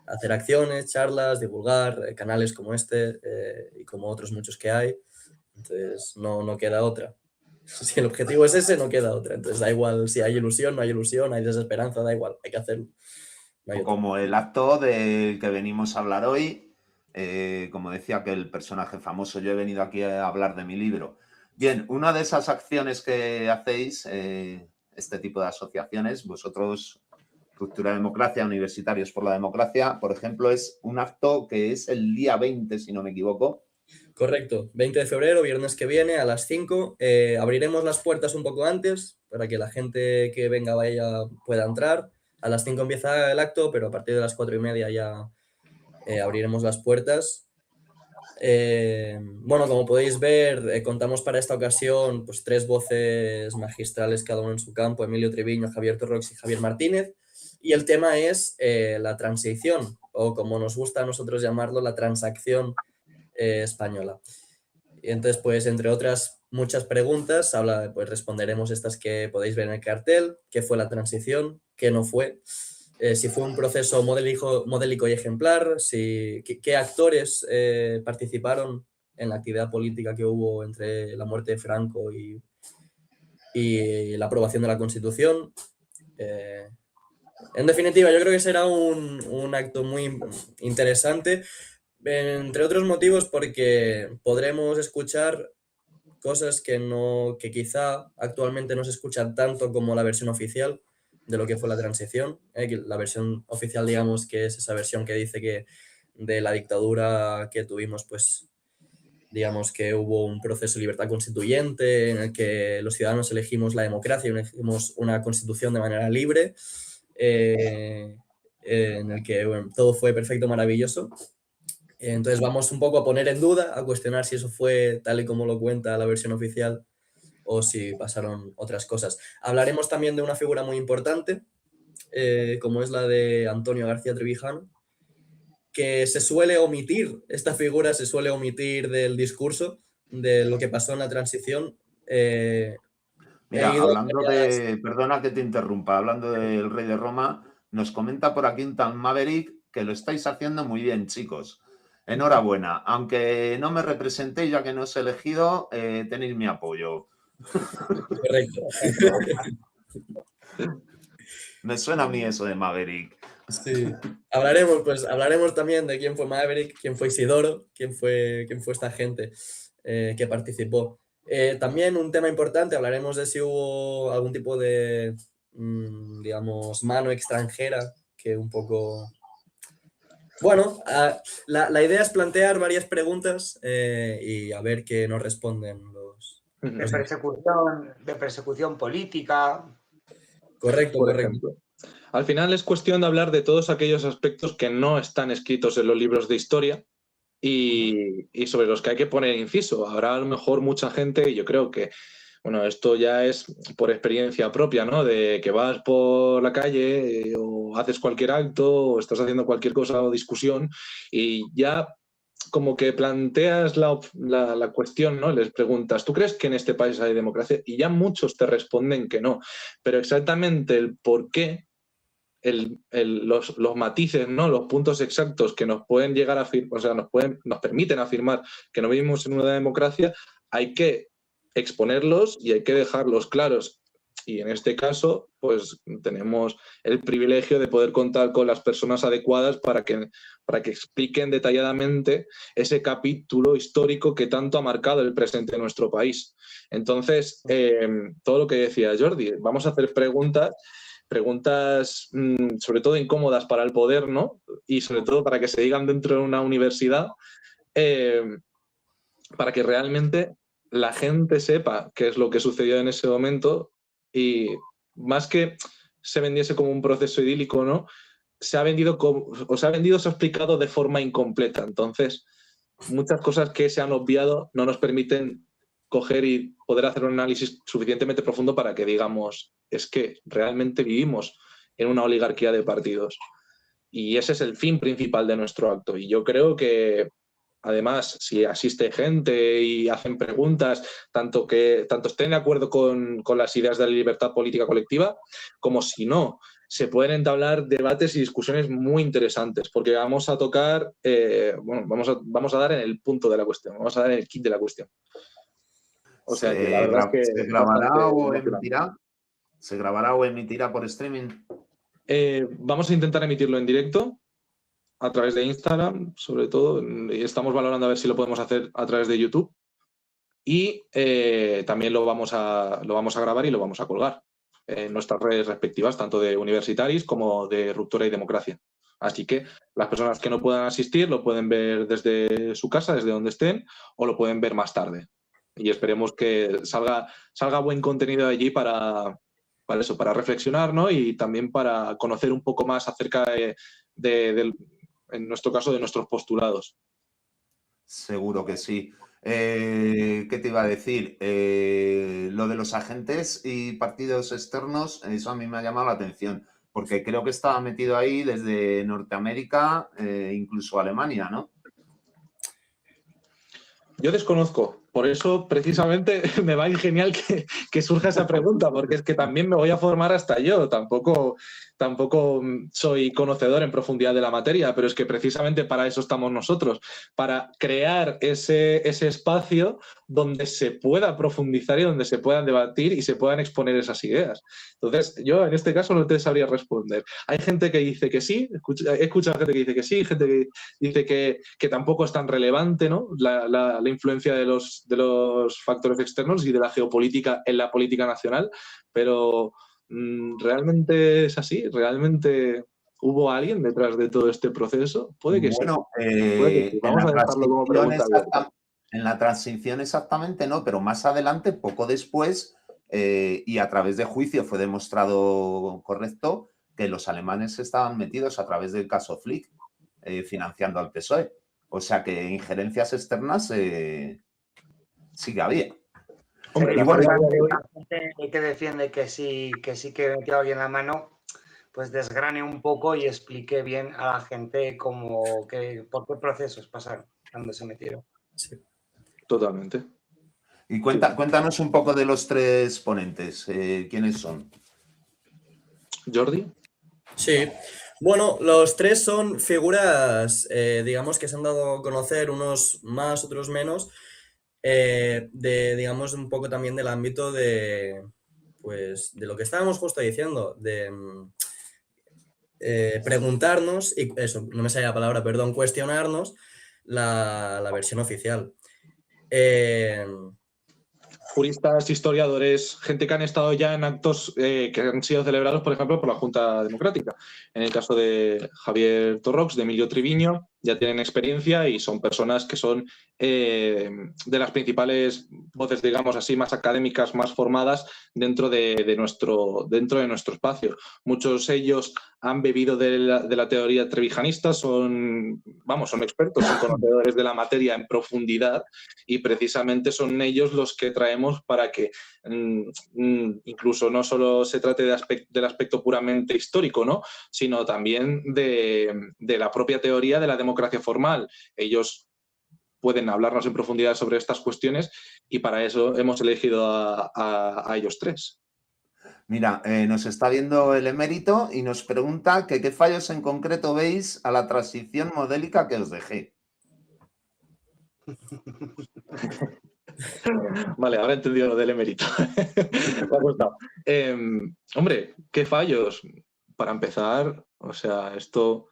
hacer acciones, charlas, divulgar, canales como este y como otros muchos que hay. Entonces no queda otra. Si el objetivo es ese, no queda otra. Entonces da igual si hay ilusión, no hay ilusión, hay desesperanza, da igual, hay que hacerlo. No como el acto del que venimos a hablar hoy, como decía que el personaje famoso, yo he venido aquí a hablar de mi libro. Bien, una de esas acciones que hacéis, este tipo de asociaciones, vosotros, Ruptura Democracia, Universitarios por la Democracia, por ejemplo, es un acto que es el día 20, si no me equivoco. Correcto, 20 de febrero, viernes que viene, a las 5. Abriremos las puertas un poco antes para que la gente que venga pueda entrar. A las 5 empieza el acto, pero a partir de las 4:30 ya abriremos las puertas. Bueno, como podéis ver, contamos para esta ocasión pues 3 voces magistrales, cada uno en su campo, Emilio Triviño, Javier Torrox y Javier Martínez. Y el tema es la transición, o como nos gusta a nosotros llamarlo, la transacción española. Y entonces, pues, entre otras muchas preguntas, pues responderemos estas que podéis ver en el cartel: ¿qué fue la transición? ¿Qué no fue? Si fue un proceso modélico y ejemplar, qué actores participaron en la actividad política que hubo entre la muerte de Franco y la aprobación de la Constitución. En definitiva, yo creo que será un acto muy interesante, entre otros motivos porque podremos escuchar cosas que quizá actualmente no se escuchan tanto como la versión oficial de lo que fue la transición. La versión oficial, digamos, que es esa versión que dice que de la dictadura que tuvimos, pues digamos que hubo un proceso de libertad constituyente en el que los ciudadanos elegimos la democracia y elegimos una constitución de manera libre, en el que todo fue perfecto, maravilloso. Entonces vamos un poco a poner en duda, a cuestionar si eso fue tal y como lo cuenta la versión oficial o si pasaron otras cosas. Hablaremos también de una figura muy importante, como es la de Antonio García Trevijano, que esta figura se suele omitir del discurso de lo que pasó en la transición. Mira, He ido hablando varias- de, perdona que te interrumpa, hablando del Rey de Roma, nos comenta por aquí un tal Maverick que lo estáis haciendo muy bien, chicos. Enhorabuena. Aunque no me representéis ya que no os he elegido, tenéis mi apoyo. Correcto. Me suena a mí eso de Maverick. Sí. Hablaremos también de quién fue Maverick, quién fue Isidoro, quién fue esta gente que participó. También un tema importante, hablaremos de si hubo algún tipo de, digamos, mano extranjera que un poco... Bueno, la idea es plantear varias preguntas y a ver qué nos responden los... De persecución política. Correcto, Por correcto. ejemplo. Al final es cuestión de hablar de todos aquellos aspectos que no están escritos en los libros de historia y sobre los que hay que poner inciso. Habrá a lo mejor mucha gente, y yo creo que, bueno, esto ya es por experiencia propia, ¿no? De que vas por la calle o haces cualquier acto o estás haciendo cualquier cosa o discusión y ya como que planteas la cuestión, ¿no? Les preguntas, ¿tú crees que en este país hay democracia? Y ya muchos te responden que no. Pero exactamente el por qué, los matices, ¿no? Los puntos exactos que nos pueden llegar a afirmar, o sea, nos permiten afirmar que no vivimos en una democracia, hay que exponerlos y hay que dejarlos claros. Y en este caso, pues tenemos el privilegio de poder contar con las personas adecuadas para que expliquen detalladamente ese capítulo histórico que tanto ha marcado el presente de nuestro país. Entonces, todo lo que decía Jordi, vamos a hacer preguntas sobre todo incómodas para el poder, ¿no? Y sobre todo para que se digan dentro de una universidad, para que realmente la gente sepa qué es lo que sucedió en ese momento y más que se vendiese como un proceso idílico, ¿no? Se ha vendido, se ha explicado de forma incompleta. Entonces, muchas cosas que se han obviado no nos permiten coger y poder hacer un análisis suficientemente profundo para que digamos, es que realmente vivimos en una oligarquía de partidos. Y ese es el fin principal de nuestro acto. Y yo creo que, además, si asiste gente y hacen preguntas, tanto estén de acuerdo con las ideas de la libertad política colectiva, como si no, se pueden entablar debates y discusiones muy interesantes, porque vamos a tocar, vamos a dar en el punto de la cuestión, vamos a dar en el kit de la cuestión. O sea que la verdad es que ¿Se grabará o emocionante. emitirá? ¿Se grabará o emitirá por streaming? Vamos a intentar emitirlo en directo a través de Instagram, sobre todo, y estamos valorando a ver si lo podemos hacer a través de YouTube. Y también lo vamos a grabar y lo vamos a colgar en nuestras redes respectivas, tanto de Universitaris como de Ruptura y Democracia. Así que las personas que no puedan asistir lo pueden ver desde su casa, desde donde estén, o lo pueden ver más tarde. Y esperemos que salga buen contenido de allí para eso, para reflexionar, ¿no? Y también para conocer un poco más acerca en nuestro caso, de nuestros postulados. Seguro que sí. ¿Qué te iba a decir? Lo de los agentes y partidos externos, eso a mí me ha llamado la atención, porque creo que estaba metido ahí desde Norteamérica, incluso Alemania, ¿no? Yo desconozco, por eso precisamente me va genial que surja esa pregunta, porque es que también me voy a formar hasta yo, tampoco soy conocedor en profundidad de la materia, pero es que precisamente para eso estamos nosotros, para crear ese espacio donde se pueda profundizar y donde se puedan debatir y se puedan exponer esas ideas. Entonces, yo en este caso no te sabría responder. Hay gente que dice que sí, he escuchado gente que dice que sí, gente que dice que tampoco es tan relevante, ¿no? La influencia de los factores externos y de la geopolítica en la política nacional, pero ¿realmente es así? ¿Realmente hubo alguien detrás de todo este proceso? Puede que sí. Puede que sí. Vamos a dejarlo como pregunta abierta. En la transición exactamente no, pero más adelante, poco después, y a través de juicio fue demostrado correcto que los alemanes estaban metidos a través del caso Flick, financiando al PSOE. O sea que injerencias externas sí que había. Hombre, y bueno, la gente que defiende que sí que metió alguien la mano, pues desgrane un poco y explique bien a la gente por qué procesos pasaron cuando se metieron. Sí. Totalmente. Y cuéntanos un poco de los tres ponentes. ¿Quiénes son? Jordi. Sí, bueno, los tres son figuras, digamos, que se han dado a conocer, unos más, otros menos, digamos, un poco también del ámbito pues, de lo que estábamos justo diciendo, de preguntarnos, y eso, no me sale la palabra, perdón, cuestionarnos la versión oficial. Juristas, historiadores, gente que han estado ya en actos que han sido celebrados, por ejemplo, por la Junta Democrática. En el caso de Javier Torrox, de Emilio Triviño, ya tienen experiencia y son personas que son de las principales voces, digamos así, más académicas, más formadas dentro de nuestro espacio. Muchos de ellos han bebido de la teoría trevijanista, son expertos, son conocedores de la materia en profundidad y precisamente son ellos los que traemos para que incluso no solo se trate del aspecto puramente histórico, ¿no?, sino también de la propia teoría de la democracia formal. Ellos pueden hablarnos en profundidad sobre estas cuestiones y para eso hemos elegido a ellos tres. Mira, nos está viendo el emérito y nos pregunta que qué fallos en concreto veis a la transición modélica que os dejé. Vale, ahora he entendido lo del emérito. Me ha gustado. Hombre, ¿qué fallos? Para empezar, o sea, esto...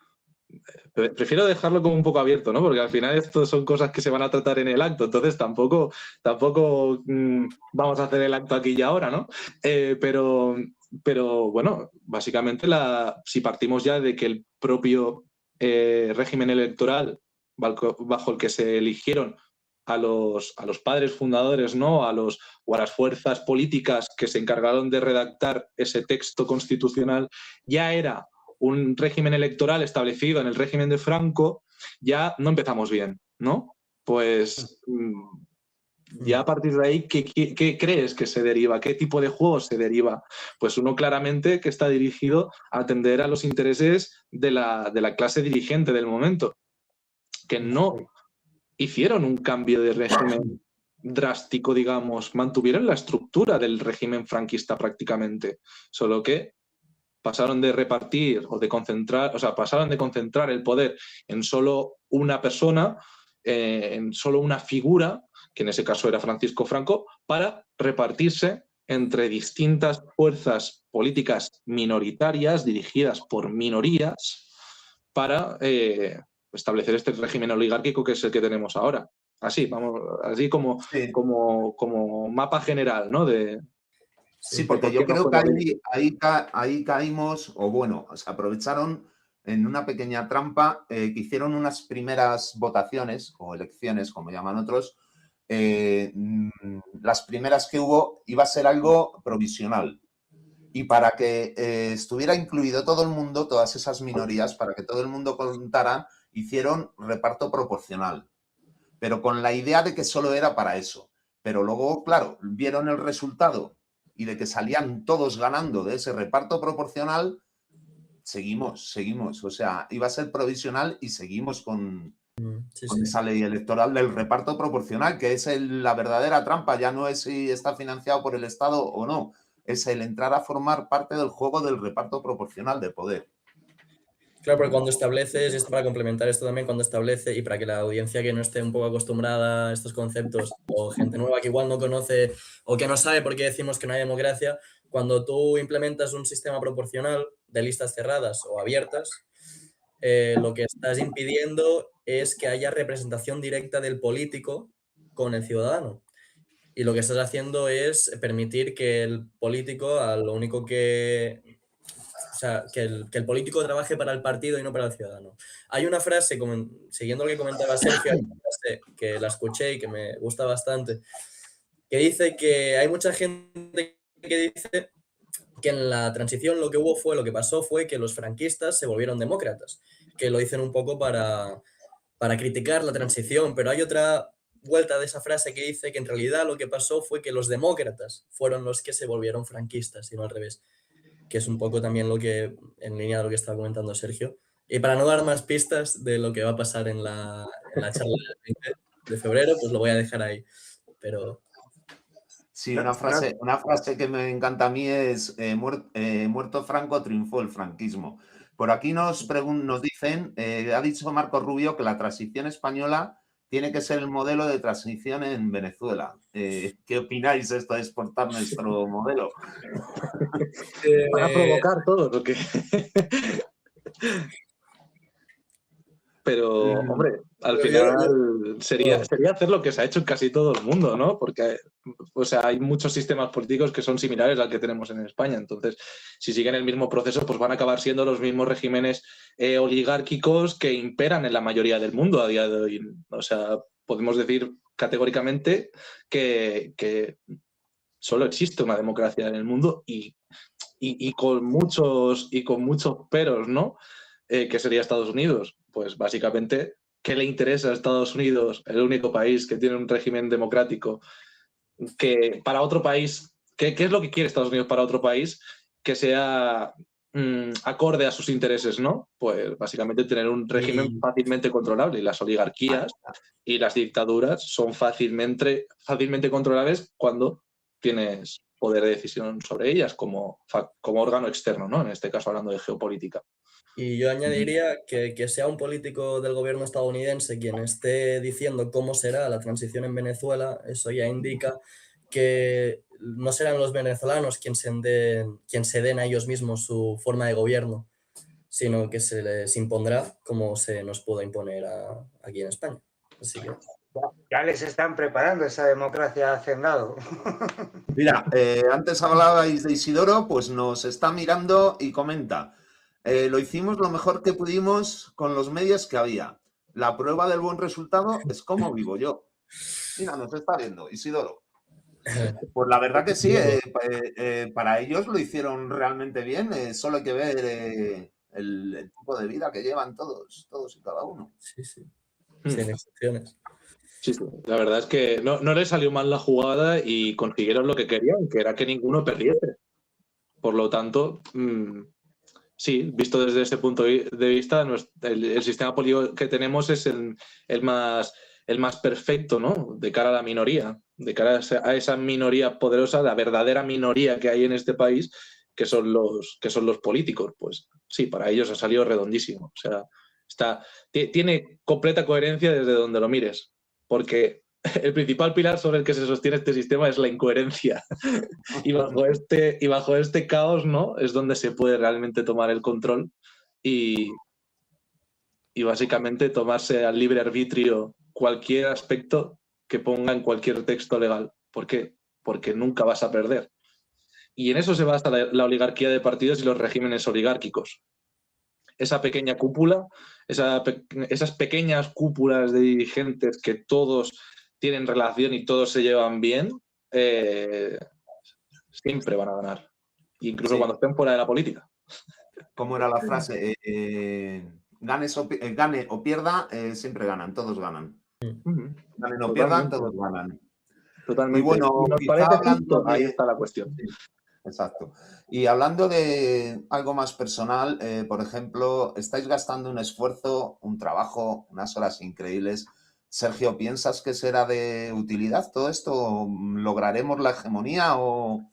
Prefiero dejarlo como un poco abierto, ¿no? Porque al final esto son cosas que se van a tratar en el acto, entonces tampoco vamos a hacer el acto aquí y ahora, ¿no? Pero bueno, básicamente si partimos ya de que el propio régimen electoral bajo el que se eligieron a los padres fundadores, ¿no?, o a las fuerzas políticas que se encargaron de redactar ese texto constitucional, ya era un régimen electoral establecido en el régimen de Franco, ya no empezamos bien, ¿no? Pues ya a partir de ahí, ¿qué crees que se deriva? ¿Qué tipo de juego se deriva? Pues uno claramente que está dirigido a atender a los intereses de la clase dirigente del momento, que no hicieron un cambio de régimen drástico, digamos, mantuvieron la estructura del régimen franquista prácticamente, solo que pasaron de repartir o de concentrar, o sea, pasaron de concentrar el poder en solo una persona, en solo una figura, que en ese caso era Francisco Franco, para repartirse entre distintas fuerzas políticas minoritarias, dirigidas por minorías, para establecer este régimen oligárquico que es el que tenemos ahora. Así, vamos, así como mapa general, ¿no? Sí, porque yo creo que ahí caímos, o bueno, se aprovecharon en una pequeña trampa que hicieron unas primeras votaciones o elecciones, como llaman otros. Las primeras que hubo iba a ser algo provisional. Y para que estuviera incluido todo el mundo, todas esas minorías, para que todo el mundo contara, hicieron reparto proporcional. Pero con la idea de que solo era para eso. Pero luego, claro, vieron el resultado y de que salían todos ganando de ese reparto proporcional, seguimos. O sea, iba a ser provisional y seguimos con esa ley electoral del reparto proporcional, que es la verdadera trampa. Ya no es si está financiado por el Estado o no, es el entrar a formar parte del juego del reparto proporcional de poder. Claro, porque cuando estableces, esto para complementar esto también, cuando establece, y para que la audiencia que no esté un poco acostumbrada a estos conceptos, o gente nueva que igual no conoce o que no sabe por qué decimos que no hay democracia, cuando tú implementas un sistema proporcional de listas cerradas o abiertas, lo que estás impidiendo es que haya representación directa del político con el ciudadano. Y lo que estás haciendo es permitir que el político, a lo único que... O sea, que el político trabaje para el partido y no para el ciudadano. Hay una frase, siguiendo lo que comentaba Sergio, hay una frase que la escuché y que me gusta bastante, que dice que hay mucha gente que dice que en la transición lo que pasó fue que los franquistas se volvieron demócratas, que lo dicen un poco para criticar la transición, pero hay otra vuelta de esa frase que dice que en realidad lo que pasó fue que los demócratas fueron los que se volvieron franquistas y no al revés, que es un poco también lo que, en línea de lo que estaba comentando Sergio. Y para no dar más pistas de lo que va a pasar en la charla del 20 de febrero, pues lo voy a dejar ahí. Pero... Sí, No, una frase que me encanta a mí es muerto Franco, triunfó el franquismo. Por aquí nos dicen, ha dicho Marco Rubio que la transición española tiene que ser el modelo de transición en Venezuela. ¿Qué opináis esto de exportar nuestro modelo? Para provocar todo lo que... Pero, hombre, al final sería hacer lo que se ha hecho en casi todo el mundo, ¿no? Porque, o sea, hay muchos sistemas políticos que son similares al que tenemos en España. Entonces, si siguen el mismo proceso, pues van a acabar siendo los mismos regímenes oligárquicos que imperan en la mayoría del mundo a día de hoy. O sea, podemos decir categóricamente que solo existe una democracia en el mundo y con muchos peros, ¿no? Que sería Estados Unidos. Pues básicamente, ¿qué le interesa a Estados Unidos, el único país que tiene un régimen democrático, que para otro país, ¿qué es lo que quiere Estados Unidos para otro país que sea acorde a sus intereses, ¿no? Pues básicamente tener un régimen fácilmente controlable, y las oligarquías y las dictaduras son fácilmente controlables cuando tienes poder de decisión sobre ellas como órgano externo, ¿no? En este caso hablando de geopolítica. Y yo añadiría que sea un político del gobierno estadounidense quien esté diciendo cómo será la transición en Venezuela, eso ya indica que no serán los venezolanos quien se den a ellos mismos su forma de gobierno, sino que se les impondrá como se nos pueda imponer aquí en España. Así que... Ya les están preparando esa democracia hacendado. Mira, antes hablabais de Isidoro, pues nos está mirando y comenta. Lo hicimos lo mejor que pudimos con los medios que había. La prueba del buen resultado es cómo vivo yo. Mira, nos está viendo, Isidoro. Pues la verdad que sí, para ellos lo hicieron realmente bien. Solo hay que ver el tipo de vida que llevan todos y cada uno. Sí, sí. Sin excepciones. Sí, sí. La verdad es que no les salió mal la jugada y consiguieron lo que querían, que era que ninguno perdiese. Por lo tanto, sí, visto desde ese punto de vista, el sistema político que tenemos es el más perfecto, ¿no? De cara a la minoría, de cara a esa minoría poderosa, la verdadera minoría que hay en este país, que son los políticos. Pues sí, para ellos ha salido redondísimo. O sea, tiene completa coherencia desde donde lo mires, porque el principal pilar sobre el que se sostiene este sistema es la incoherencia. Y bajo este caos, ¿no? Es donde se puede realmente tomar el control y básicamente tomarse al libre arbitrio cualquier aspecto que ponga en cualquier texto legal. ¿Por qué? Porque nunca vas a perder. Y en eso se basa la oligarquía de partidos y los regímenes oligárquicos. Esa pequeña cúpula, esas pequeñas cúpulas de dirigentes que todos tienen relación y todos se llevan bien, siempre van a ganar. Incluso cuando estén fuera de la política. ¿Cómo era la frase? Gane o pierda, siempre ganan, todos ganan. Ganen o pierdan, todos ganan. Totalmente. Y bueno, ¿nos quizá parece hablando justo? Ahí está la cuestión. Sí, exacto. Y hablando de algo más personal, por ejemplo, estáis gastando un esfuerzo, un trabajo, unas horas increíbles. Sergio, ¿piensas que será de utilidad todo esto? ¿Lograremos la hegemonía o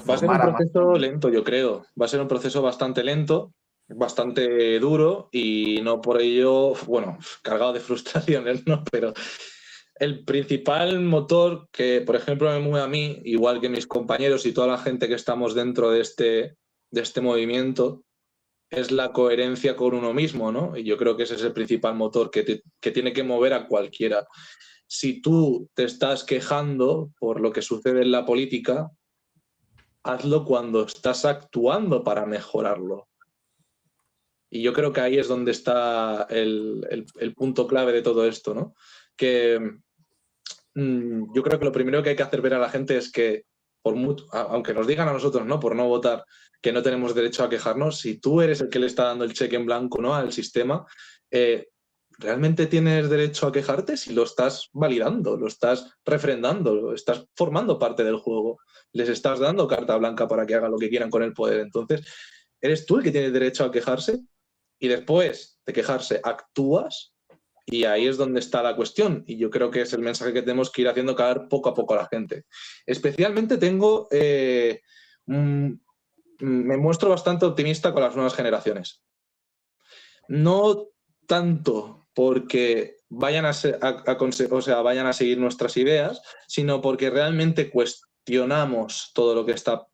Va a ser un proceso lento, yo creo. Va a ser un proceso bastante lento, bastante duro y no por ello, bueno, cargado de frustraciones, ¿no? Pero el principal motor que, por ejemplo, me mueve a mí, igual que mis compañeros y toda la gente que estamos dentro de este movimiento, es la coherencia con uno mismo, ¿no? Y yo creo que ese es el principal motor que tiene que mover a cualquiera. Si tú te estás quejando por lo que sucede en la política, hazlo cuando estás actuando para mejorarlo. Y yo creo que ahí es donde está el punto clave de todo esto, ¿no? Que yo creo que lo primero que hay que hacer ver a la gente es que, aunque nos digan a nosotros, ¿no?, por no votar, que no tenemos derecho a quejarnos, si tú eres el que le está dando el cheque en blanco, ¿no?, al sistema, ¿realmente tienes derecho a quejarte si lo estás validando, lo estás refrendando, lo estás formando parte del juego? Les estás dando carta blanca para que hagan lo que quieran con el poder. Entonces, eres tú el que tiene derecho a quejarse y después de quejarse actúas Y ahí es donde está la cuestión. Y yo creo que es el mensaje que tenemos que ir haciendo caer poco a poco a la gente. Especialmente me muestro bastante optimista con las nuevas generaciones. No tanto porque vayan a seguir nuestras ideas, sino porque realmente cuestionamos todo lo que está,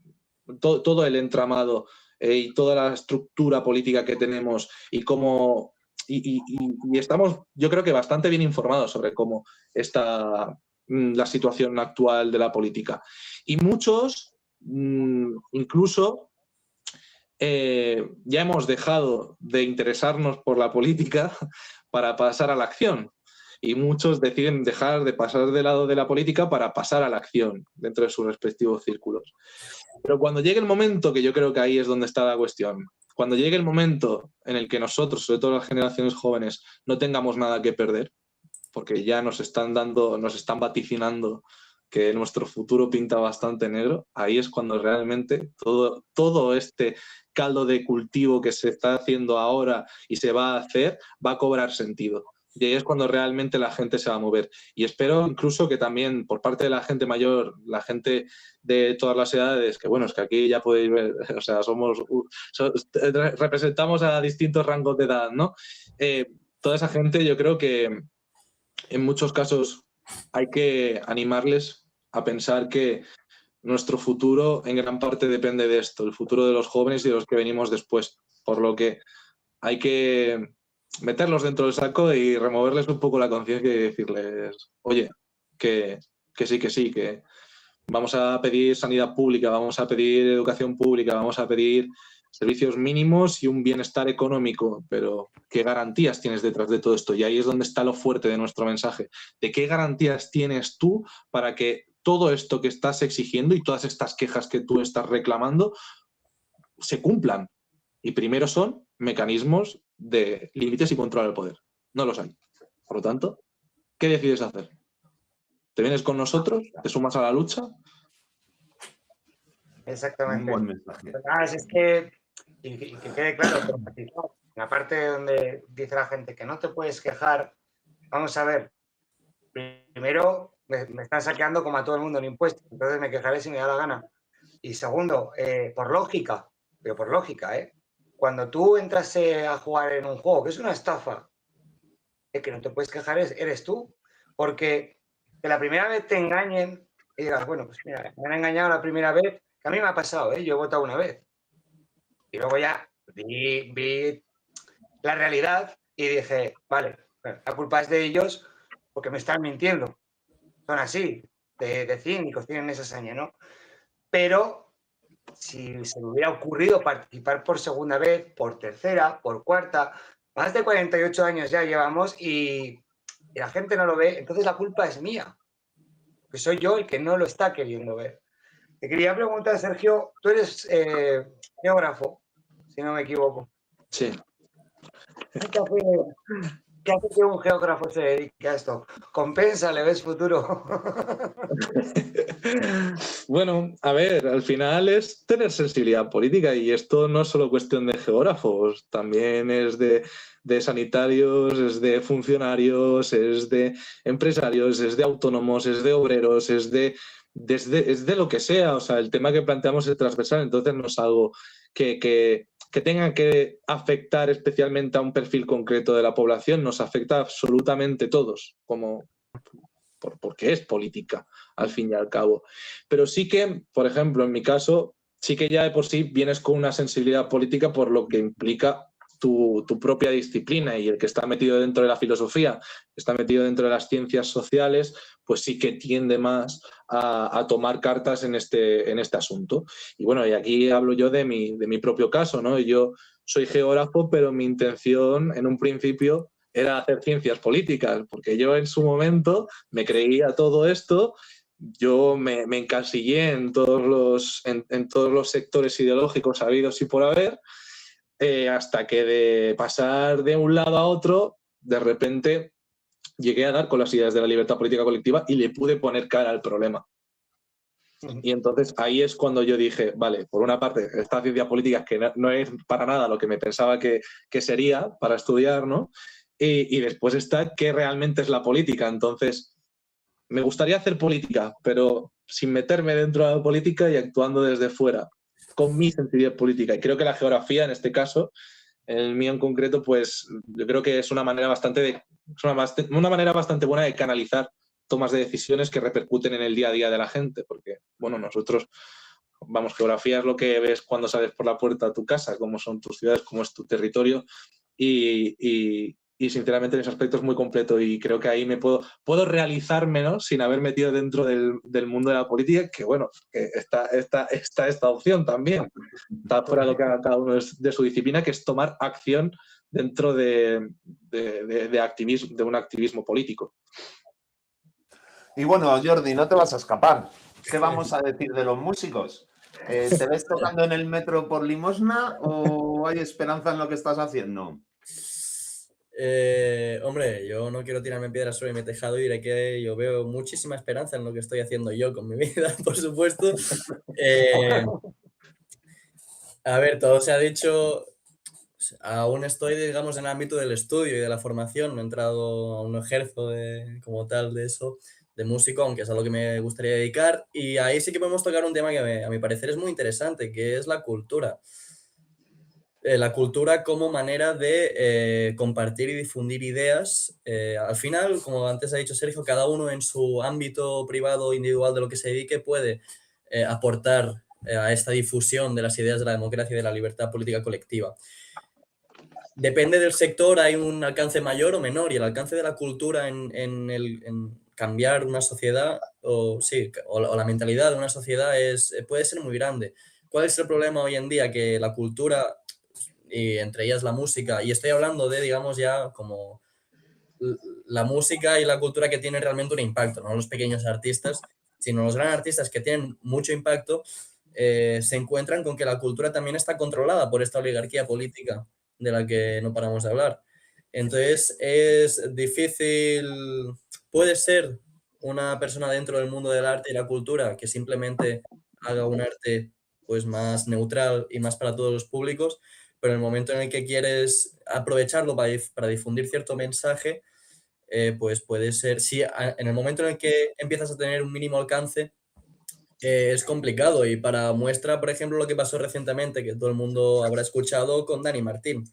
todo el entramado y toda la estructura política que tenemos y cómo y estamos, yo creo que bastante bien informados sobre cómo está la situación actual de la política. Y muchos, incluso, ya hemos dejado de interesarnos por la política para pasar a la acción. Y muchos deciden dejar de pasar del lado de la política para pasar a la acción dentro de sus respectivos círculos. Pero cuando llegue el momento, que yo creo que ahí es donde está la cuestión, cuando llegue el momento en el que nosotros, sobre todo las generaciones jóvenes, no tengamos nada que perder, porque ya nos están vaticinando que nuestro futuro pinta bastante negro, ahí es cuando realmente todo este caldo de cultivo que se está haciendo ahora y se va a hacer, va a cobrar sentido. Y ahí es cuando realmente la gente se va a mover. Y espero incluso que también por parte de la gente mayor, la gente de todas las edades, que bueno, es que aquí ya podéis ver, o sea, representamos a distintos rangos de edad, ¿no? Toda esa gente, yo creo que en muchos casos hay que animarles a pensar que nuestro futuro en gran parte depende de esto, el futuro de los jóvenes y de los que venimos después, por lo que hay que meterlos dentro del saco y removerles un poco la conciencia y decirles, oye, que sí, que vamos a pedir sanidad pública, vamos a pedir educación pública, vamos a pedir servicios mínimos y un bienestar económico, pero ¿qué garantías tienes detrás de todo esto? Y ahí es donde está lo fuerte de nuestro mensaje. ¿De qué garantías tienes tú para que todo esto que estás exigiendo y todas estas quejas que tú estás reclamando se cumplan? Y primero son mecanismos de límites y control del poder. No los hay. Por lo tanto, ¿qué decides hacer? ¿Te vienes con nosotros? ¿Te sumas a la lucha? Exactamente. Un buen mensaje. Es que, y que quede claro, en la parte donde dice la gente que no te puedes quejar, vamos a ver, primero me están saqueando como a todo el mundo en impuestos, entonces me quejaré si me da la gana. Y segundo, por lógica, pero por lógica, cuando tú entras a jugar en un juego que es una estafa, el que no te puedes quejar eres tú, porque que la primera vez te engañen y digas, bueno, pues mira, me han engañado la primera vez, que a mí me ha pasado, yo he votado una vez. Y luego ya vi la realidad y dije, vale, la culpa es de ellos porque me están mintiendo. Son así, de cínicos, tienen esa hazaña, ¿no? Pero si se me hubiera ocurrido participar por segunda vez, por tercera, por cuarta, más de 48 años ya llevamos y la gente no lo ve, entonces la culpa es mía, que soy yo el que no lo está queriendo ver. Te quería preguntar, Sergio, tú eres geógrafo, si no me equivoco. Sí. ¿Qué hace que un geógrafo se dedique a esto? ¿Compensa? ¿Le ves futuro? Bueno, a ver, al final es tener sensibilidad política y esto no es solo cuestión de geógrafos, también es de sanitarios, es de funcionarios, es de empresarios, es de autónomos, es de obreros, es de lo que sea. O sea, el tema que planteamos es transversal, entonces no es algo que tenga que afectar especialmente a un perfil concreto de la población, nos afecta absolutamente a todos, porque es política, al fin y al cabo. Pero sí que, por ejemplo, en mi caso, sí que ya de por sí vienes con una sensibilidad política por lo que implica tu propia disciplina, y el que está metido dentro de la filosofía, está metido dentro de las ciencias sociales, pues sí que tiende más a tomar cartas en este asunto. Y bueno, y aquí hablo yo de mi propio caso, ¿no? Yo soy geógrafo, pero mi intención en un principio era hacer ciencias políticas, porque yo en su momento me creía todo esto, yo me encasillé en todos los sectores ideológicos habidos y por haber, hasta que de pasar de un lado a otro, de repente llegué a dar con las ideas de la libertad política colectiva y le pude poner cara al problema. Y entonces ahí es cuando yo dije, vale, por una parte, esta ciencia política que no es para nada lo que me pensaba que sería para estudiar, ¿no? y después está qué realmente es la política. Entonces, me gustaría hacer política, pero sin meterme dentro de la política y actuando desde fuera, con mi sensibilidad política. Y creo que la geografía, en este caso, en el mío en concreto, pues yo creo que es una manera una manera bastante buena de canalizar tomas de decisiones que repercuten en el día a día de la gente, porque, bueno, nosotros, vamos, geografía es lo que ves cuando sales por la puerta de tu casa, cómo son tus ciudades, cómo es tu territorio, y sinceramente en ese aspecto es muy completo, y creo que ahí me puedo realizarme, ¿no?, sin haber metido dentro del mundo de la política, que bueno, que está esta opción también, está fuera de lo que haga cada uno de su disciplina, que es tomar acción dentro de un activismo político. Y bueno, Jordi, no te vas a escapar. ¿Qué vamos a decir de los músicos? ¿Te ves tocando en el metro por limosna o hay esperanza en lo que estás haciendo? Hombre, yo no quiero tirarme piedras sobre mi tejado y diré que yo veo muchísima esperanza en lo que estoy haciendo yo con mi vida, por supuesto. A ver, todo se ha dicho, aún estoy, digamos, en el ámbito del estudio y de la formación, no he entrado, aún no ejerzo como tal de eso, de músico, aunque es a lo que me gustaría dedicar, y ahí sí que podemos tocar un tema que a mi parecer es muy interesante, que es la cultura. La cultura como manera de compartir y difundir ideas. Al final, como antes ha dicho Sergio, cada uno en su ámbito privado, individual de lo que se dedique, puede aportar a esta difusión de las ideas de la democracia y de la libertad política colectiva. Depende del sector, hay un alcance mayor o menor, y el alcance de la cultura en cambiar una sociedad, o la mentalidad de una sociedad puede ser muy grande. ¿Cuál es el problema hoy en día? Que la cultura, y entre ellas la música, y estoy hablando de, digamos, ya como la música y la cultura que tienen realmente un impacto, no los pequeños artistas, sino los grandes artistas que tienen mucho impacto, se encuentran con que la cultura también está controlada por esta oligarquía política de la que no paramos de hablar. Entonces es difícil, puede ser una persona dentro del mundo del arte y la cultura que simplemente haga un arte pues más neutral y más para todos los públicos, pero en el momento en el que quieres aprovecharlo para difundir cierto mensaje, pues puede ser, en el momento en el que empiezas a tener un mínimo alcance, es complicado. Y para muestra, por ejemplo, lo que pasó recientemente, que todo el mundo habrá escuchado con Dani Martín.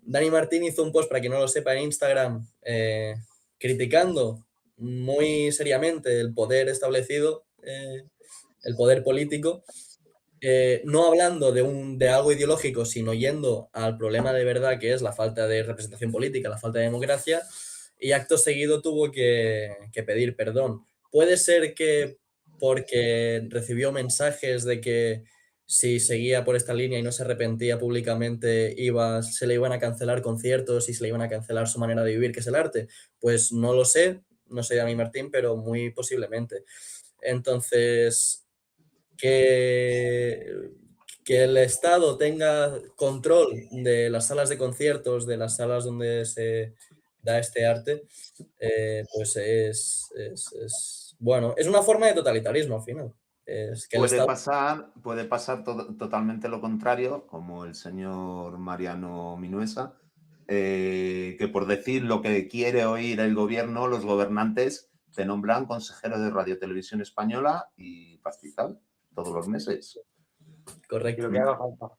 Dani Martín hizo un post, para quien no lo sepa, en Instagram, criticando muy seriamente el poder establecido, el poder político, no hablando de algo ideológico, sino yendo al problema de verdad, que es la falta de representación política, la falta de democracia, y acto seguido tuvo que pedir perdón. Puede ser que porque recibió mensajes de que si seguía por esta línea y no se arrepentía públicamente, se le iban a cancelar conciertos y se le iban a cancelar su manera de vivir, que es el arte. Pues no lo sé, no soy Dani Martín, pero muy posiblemente. Entonces, que el Estado tenga control de las salas de conciertos, de las salas donde se da este arte, pues bueno, es una forma de totalitarismo al final. Es que Puede pasar totalmente lo contrario, como el señor Mariano Minuesa, que por decir lo que quiere oír el gobierno, los gobernantes te nombran consejero de Radio Televisión Española y pastizal todos los meses. Correcto. Lo que haga falta.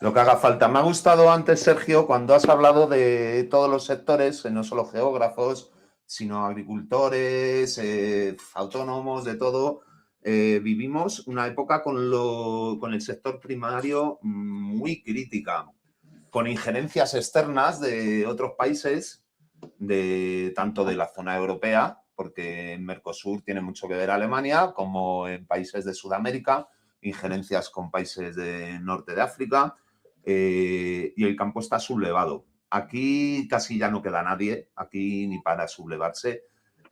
Lo que haga falta. Me ha gustado antes, Sergio, cuando has hablado de todos los sectores, no solo geógrafos, sino agricultores, autónomos, de todo. Vivimos una época con el sector primario muy crítica, con injerencias externas de otros países, tanto de la zona europea, porque en Mercosur tiene mucho que ver Alemania, como en países de Sudamérica, injerencias con países del norte de África, y el campo está sublevado. Aquí casi ya no queda nadie, aquí ni para sublevarse,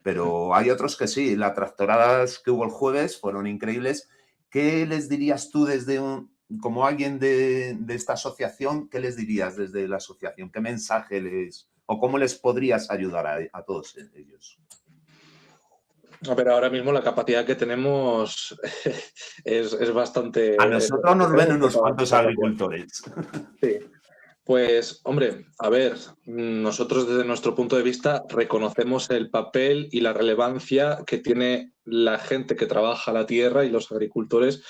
pero hay otros que sí. Las tractoradas que hubo el jueves fueron increíbles. ¿Qué les dirías tú como alguien de esta asociación, qué les dirías desde la asociación? ¿Qué mensaje o cómo les podrías ayudar a todos ellos? A ver, ahora mismo la capacidad que tenemos es bastante... A nosotros nos ven unos cuantos capacidad. agricultores. Sí. Pues, hombre, a ver, nosotros desde nuestro punto de vista reconocemos el papel y la relevancia que tiene la gente que trabaja la tierra y los agricultores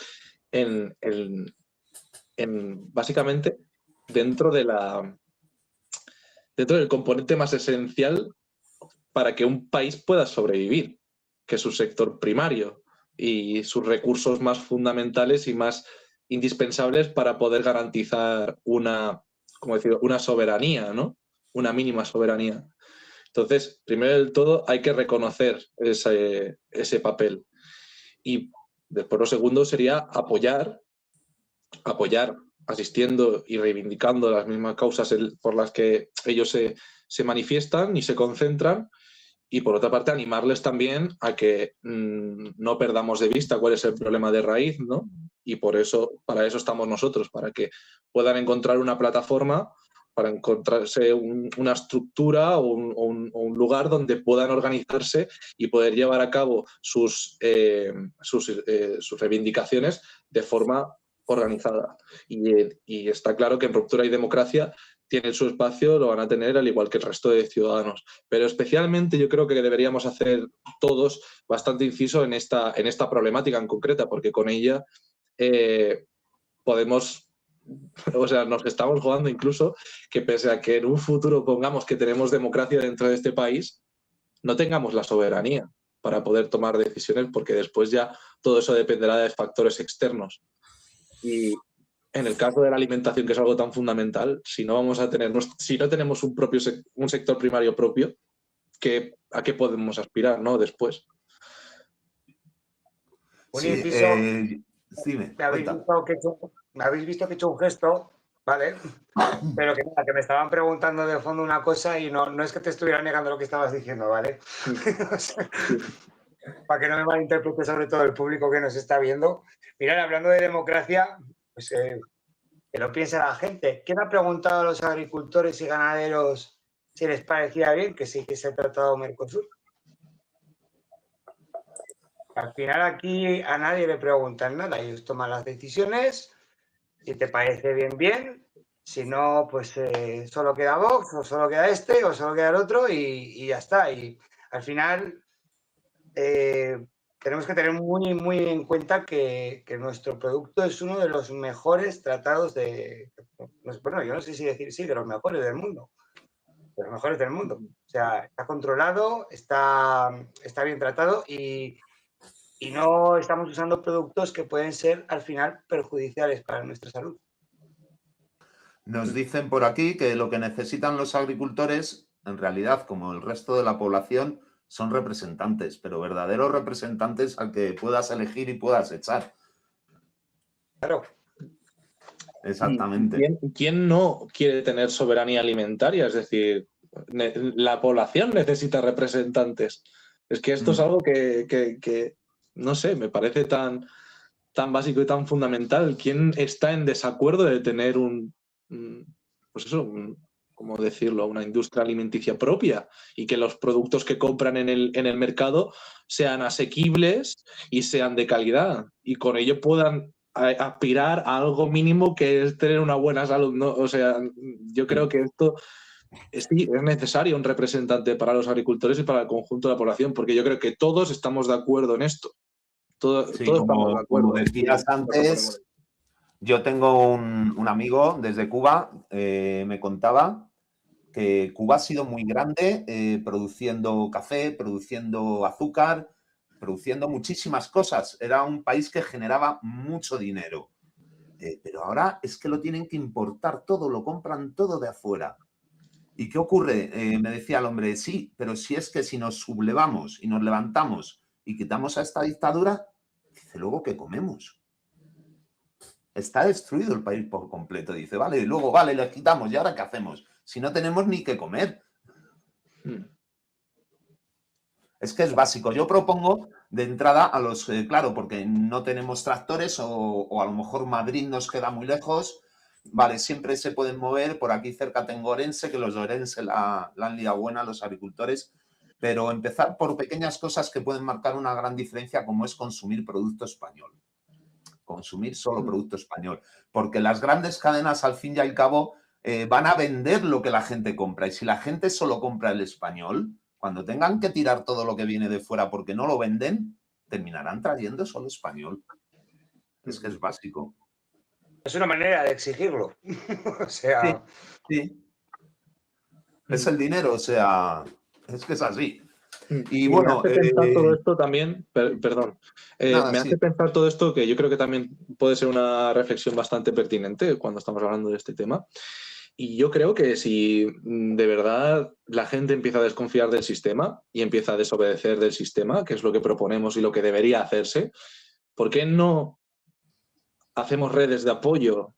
básicamente dentro del componente más esencial para que un país pueda sobrevivir, que es su sector primario y sus recursos más fundamentales y más indispensables para poder garantizar una soberanía, ¿no? Una mínima soberanía. Entonces, primero del todo, hay que reconocer ese papel. Y después lo segundo sería apoyar asistiendo y reivindicando las mismas causas por las que ellos se manifiestan y se concentran. Y por otra parte, animarles también a que no perdamos de vista cuál es el problema de raíz, ¿no? Y para eso estamos nosotros, para que puedan encontrar una plataforma, para encontrarse una estructura o un lugar donde puedan organizarse y poder llevar a cabo sus reivindicaciones de forma organizada. Y está claro que en Ruptura y Democracia tienen su espacio, lo van a tener al igual que el resto de ciudadanos. Pero especialmente yo creo que deberíamos hacer todos bastante inciso en esta problemática en concreta, porque con ella podemos, o sea, nos estamos jugando incluso que pese a que en un futuro pongamos que tenemos democracia dentro de este país, no tengamos la soberanía para poder tomar decisiones, porque después ya todo eso dependerá de factores externos. Y en el caso de la alimentación, que es algo tan fundamental, si no tenemos un sector primario propio, ¿a qué podemos aspirar, ¿no? Después. Un Sí, inciso, dime, me habéis visto que he hecho un gesto, ¿vale? Pero que me estaban preguntando de fondo una cosa y no es que te estuviera negando lo que estabas diciendo, ¿vale? O sea, para que no me malinterprete, sobre todo el público que nos está viendo. Mirad, hablando de democracia, pues que lo piense la gente. ¿Quién ha preguntado a los agricultores y ganaderos si les parecía bien que sí que se ha tratado Mercosur? Al final aquí a nadie le preguntan nada, ellos toman las decisiones, si te parece bien, bien, si no, pues solo queda Vox, o solo queda este, o solo queda el otro y ya está. Y al final tenemos que tener muy, muy en cuenta que nuestro producto es uno de los mejores tratados bueno, yo no sé si decir sí, de los mejores del mundo. De los mejores del mundo. O sea, está controlado, está bien tratado y no estamos usando productos que pueden ser al final perjudiciales para nuestra salud. Nos dicen por aquí que lo que necesitan los agricultores, en realidad, como el resto de la población, son representantes, pero verdaderos representantes al que puedas elegir y puedas echar. Claro. Exactamente. ¿Quién no quiere tener soberanía alimentaria? Es decir, la población necesita representantes. Es que esto es algo que no sé, me parece tan básico y tan fundamental. ¿Quién está en desacuerdo de tener ¿cómo decirlo? Una industria alimenticia propia y que los productos que compran en el mercado sean asequibles y sean de calidad y con ello puedan aspirar a algo mínimo que es tener una buena salud, ¿no? O sea, yo creo que esto es necesario un representante para los agricultores y para el conjunto de la población, porque yo creo que todos estamos de acuerdo en esto. Todos estamos de acuerdo. Como decías antes, yo tengo un amigo desde Cuba, me contaba que Cuba ha sido muy grande produciendo café, produciendo azúcar, produciendo muchísimas cosas. Era un país que generaba mucho dinero. Pero ahora es que lo tienen que importar todo, lo compran todo de afuera. ¿Y qué ocurre? Me decía el hombre, sí, pero si es que si nos sublevamos y nos levantamos y quitamos a esta dictadura, dice, ¿luego qué comemos? Está destruido el país por completo. Dice, vale, y luego, vale, le quitamos, ¿y ahora qué hacemos? Si no tenemos ni qué comer. Es que es básico. Yo propongo de entrada a los, claro, porque no tenemos tractores o a lo mejor Madrid nos queda muy lejos. Vale, siempre se pueden mover. Por aquí cerca tengo Orense, que los de Orense la han liado buena los agricultores. pero empezar por pequeñas cosas que pueden marcar una gran diferencia, como es consumir producto español. Consumir solo producto español. Porque las grandes cadenas, al fin y al cabo, van a vender lo que la gente compra. Y si la gente solo compra el español, cuando tengan que tirar todo lo que viene de fuera porque no lo venden, terminarán trayendo solo español. Es que es básico. Es una manera de exigirlo. O sea... Sí. Es el dinero, o sea, es que es así. Y me bueno... hace pensar todo esto también, perdón, nada, me hace pensar todo esto que yo creo que también puede ser una reflexión bastante pertinente cuando estamos hablando de este tema. Y yo creo que si de verdad la gente empieza a desconfiar del sistema y empieza a desobedecer del sistema, que es lo que proponemos y lo que debería hacerse, ¿por qué no hacemos redes de apoyo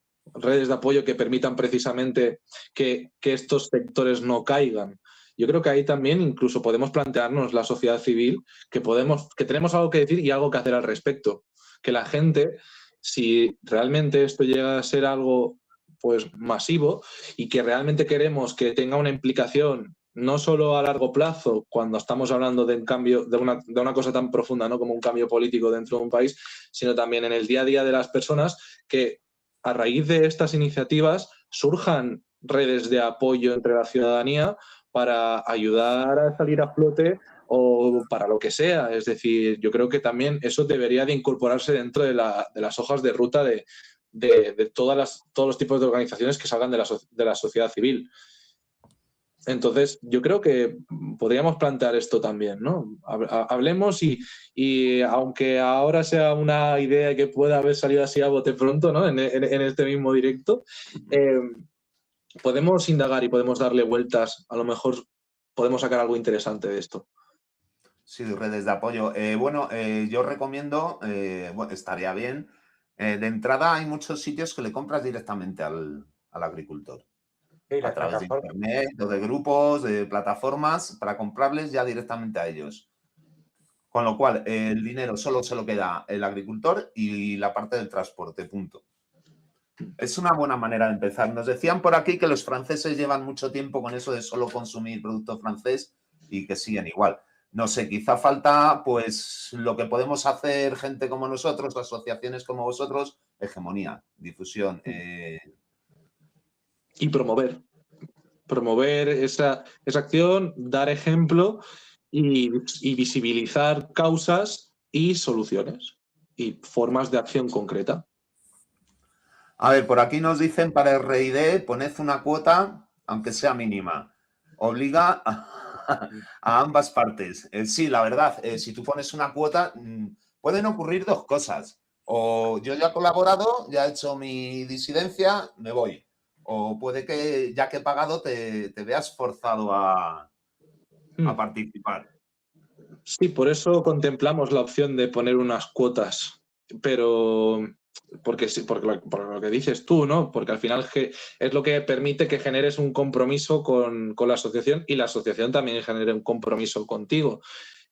que permitan precisamente que estos sectores no caigan? Yo creo que ahí también incluso podemos plantearnos la sociedad civil que tenemos algo que decir y algo que hacer al respecto. Que la gente, si realmente esto llega a ser algo pues masivo y que realmente queremos que tenga una implicación no solo a largo plazo, cuando estamos hablando de un cambio, de una cosa tan profunda, ¿no?, como un cambio político dentro de un país, sino también en el día a día de las personas, que a raíz de estas iniciativas surjan redes de apoyo entre la ciudadanía para ayudar a salir a flote o para lo que sea. Es decir, yo creo que también eso debería de incorporarse dentro de las hojas de ruta de todos los tipos de organizaciones que salgan de la sociedad civil. Entonces, yo creo que podríamos plantear esto también, ¿no? Hablemos y aunque ahora sea una idea que pueda haber salido así a bote pronto, ¿no?, en este mismo directo, podemos indagar y podemos darle vueltas. A lo mejor podemos sacar algo interesante de esto. Sí, redes de apoyo. Yo recomiendo, estaría bien. De entrada, hay muchos sitios que le compras directamente al agricultor. Sí, A través de internet o de grupos, de plataformas, para comprarles ya directamente a ellos. Con lo cual, el dinero solo se lo queda el agricultor y la parte del transporte, punto. Es una buena manera de empezar. Nos decían por aquí que los franceses llevan mucho tiempo con eso de solo consumir producto francés y que siguen igual. No sé, quizá falta pues lo que podemos hacer gente como nosotros, asociaciones como vosotros, hegemonía, difusión. Y promover esa acción, dar ejemplo y visibilizar causas y soluciones y formas de acción concreta. A ver, por aquí nos dicen para el RID, poned una cuota, aunque sea mínima. Obliga a ambas partes. Sí, la verdad, si tú pones una cuota, pueden ocurrir dos cosas. O yo ya he colaborado, ya he hecho mi disidencia, me voy. O puede que ya que he pagado te veas forzado a participar. Sí, por eso contemplamos la opción de poner unas cuotas, pero porque lo que dices tú, ¿no? Porque al final es lo que permite que generes un compromiso con la asociación y la asociación también genere un compromiso contigo.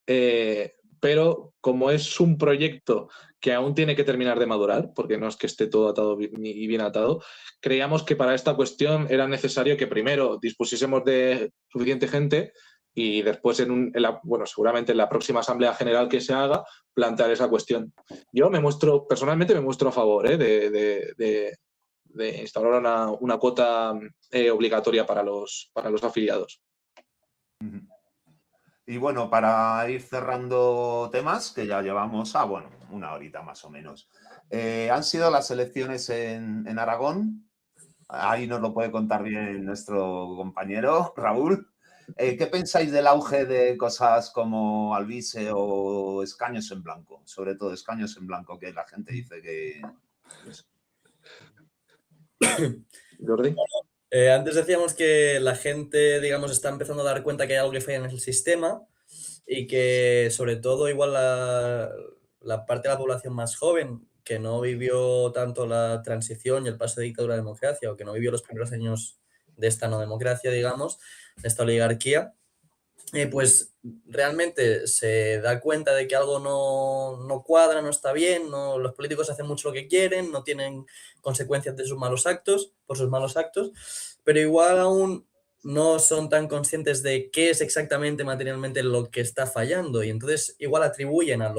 Pero como es un proyecto que aún tiene que terminar de madurar, porque no es que esté todo atado y bien atado, creíamos que para esta cuestión era necesario que primero dispusiésemos de suficiente gente y después, seguramente en la próxima Asamblea General que se haga, plantear esa cuestión. Yo personalmente me muestro a favor de instaurar una cuota obligatoria para los afiliados. Y bueno, para ir cerrando temas, que ya llevamos una horita más o menos. Han sido las elecciones en Aragón. Ahí nos lo puede contar bien nuestro compañero Raúl. ¿Qué pensáis del auge de cosas como Alvise o escaños en blanco? Sobre todo escaños en blanco, que la gente dice que... Jordi. Antes decíamos que la gente, digamos, está empezando a dar cuenta que hay algo que falla en el sistema y que, sobre todo, igual la parte de la población más joven que no vivió tanto la transición y el paso de dictadura a democracia, o que no vivió los primeros años de esta no democracia, digamos, de esta oligarquía, pues realmente se da cuenta de que algo no cuadra, no está bien, los políticos hacen mucho lo que quieren, no tienen consecuencias de sus malos actos, por sus malos actos, pero igual aún no son tan conscientes de qué es exactamente materialmente lo que está fallando y entonces igual atribuyen a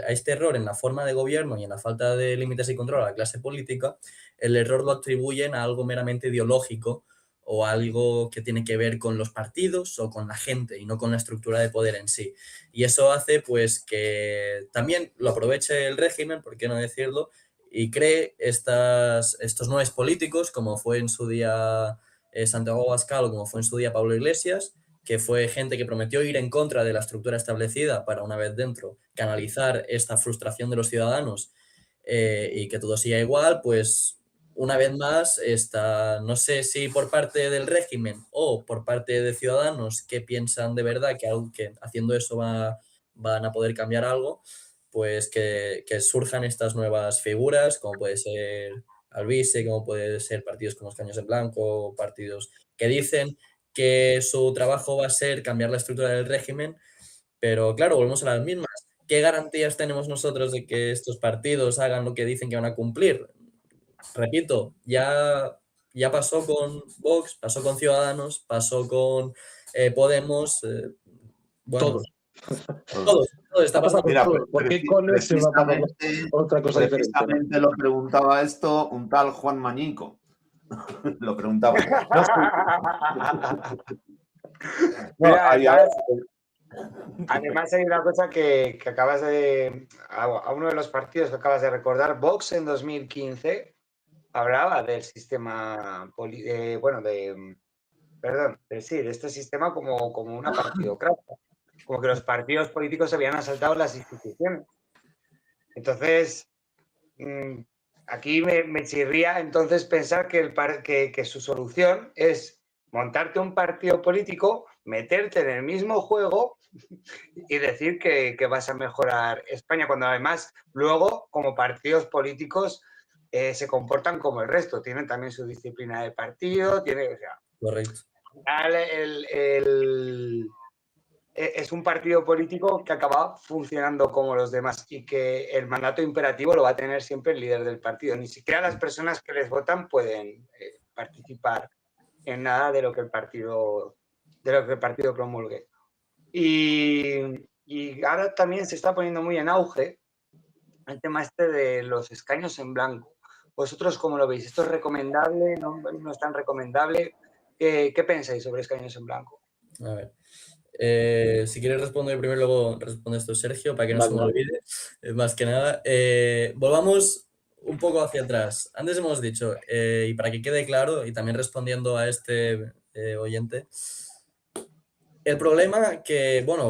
este error en la forma de gobierno y en la falta de límites y control a la clase política, el error lo atribuyen a algo meramente ideológico o algo que tiene que ver con los partidos o con la gente y no con la estructura de poder en sí. Y eso hace pues que también lo aproveche el régimen, por qué no decirlo, y cree estos nuevos políticos, como fue en su día Santiago Abascal o como fue en su día Pablo Iglesias, que fue gente que prometió ir en contra de la estructura establecida para, una vez dentro, canalizar esta frustración de los ciudadanos y que todo siga igual, pues una vez más, no sé si por parte del régimen o por parte de ciudadanos que piensan de verdad que haciendo eso van a poder cambiar algo, pues que surjan estas nuevas figuras, como puede ser Alvise, como puede ser partidos como Escaños en Blanco, partidos que dicen que su trabajo va a ser cambiar la estructura del régimen, pero claro, volvemos a las mismas. ¿Qué garantías tenemos nosotros de que estos partidos hagan lo que dicen que van a cumplir? Repito, ya pasó con Vox, pasó con Ciudadanos, pasó con Podemos, bueno, todo está pasando. Mira, ¿Por qué con este va a pasar otra cosa diferente? Precisamente lo preguntaba esto un tal Juan Mañico. Lo preguntaba. Mira, además hay una cosa que acabas a uno de los partidos que acabas de recordar, Vox en 2015 hablaba del sistema, de este sistema como una partidocracia, como que los partidos políticos habían asaltado las instituciones. Entonces, aquí me chirría entonces pensar que su solución es montarte un partido político, meterte en el mismo juego y decir que vas a mejorar España, cuando además luego, como partidos políticos, se comportan como el resto, tienen también su disciplina de partido, Correcto. Es un partido político que acaba funcionando como los demás y que el mandato imperativo lo va a tener siempre el líder del partido. Ni siquiera las personas que les votan pueden participar en nada de lo que el partido promulgue. Y ahora también se está poniendo muy en auge el tema de los escaños en blanco. ¿Vosotros cómo lo veis? ¿Esto es recomendable? ¿No es tan recomendable? ¿Qué pensáis sobre escaños en blanco? A ver, si quieres responder primero, luego respondes tú, Sergio, para que no se me olvide. Más que nada, volvamos un poco hacia atrás. Antes hemos dicho, y para que quede claro, y también respondiendo a este oyente, el problema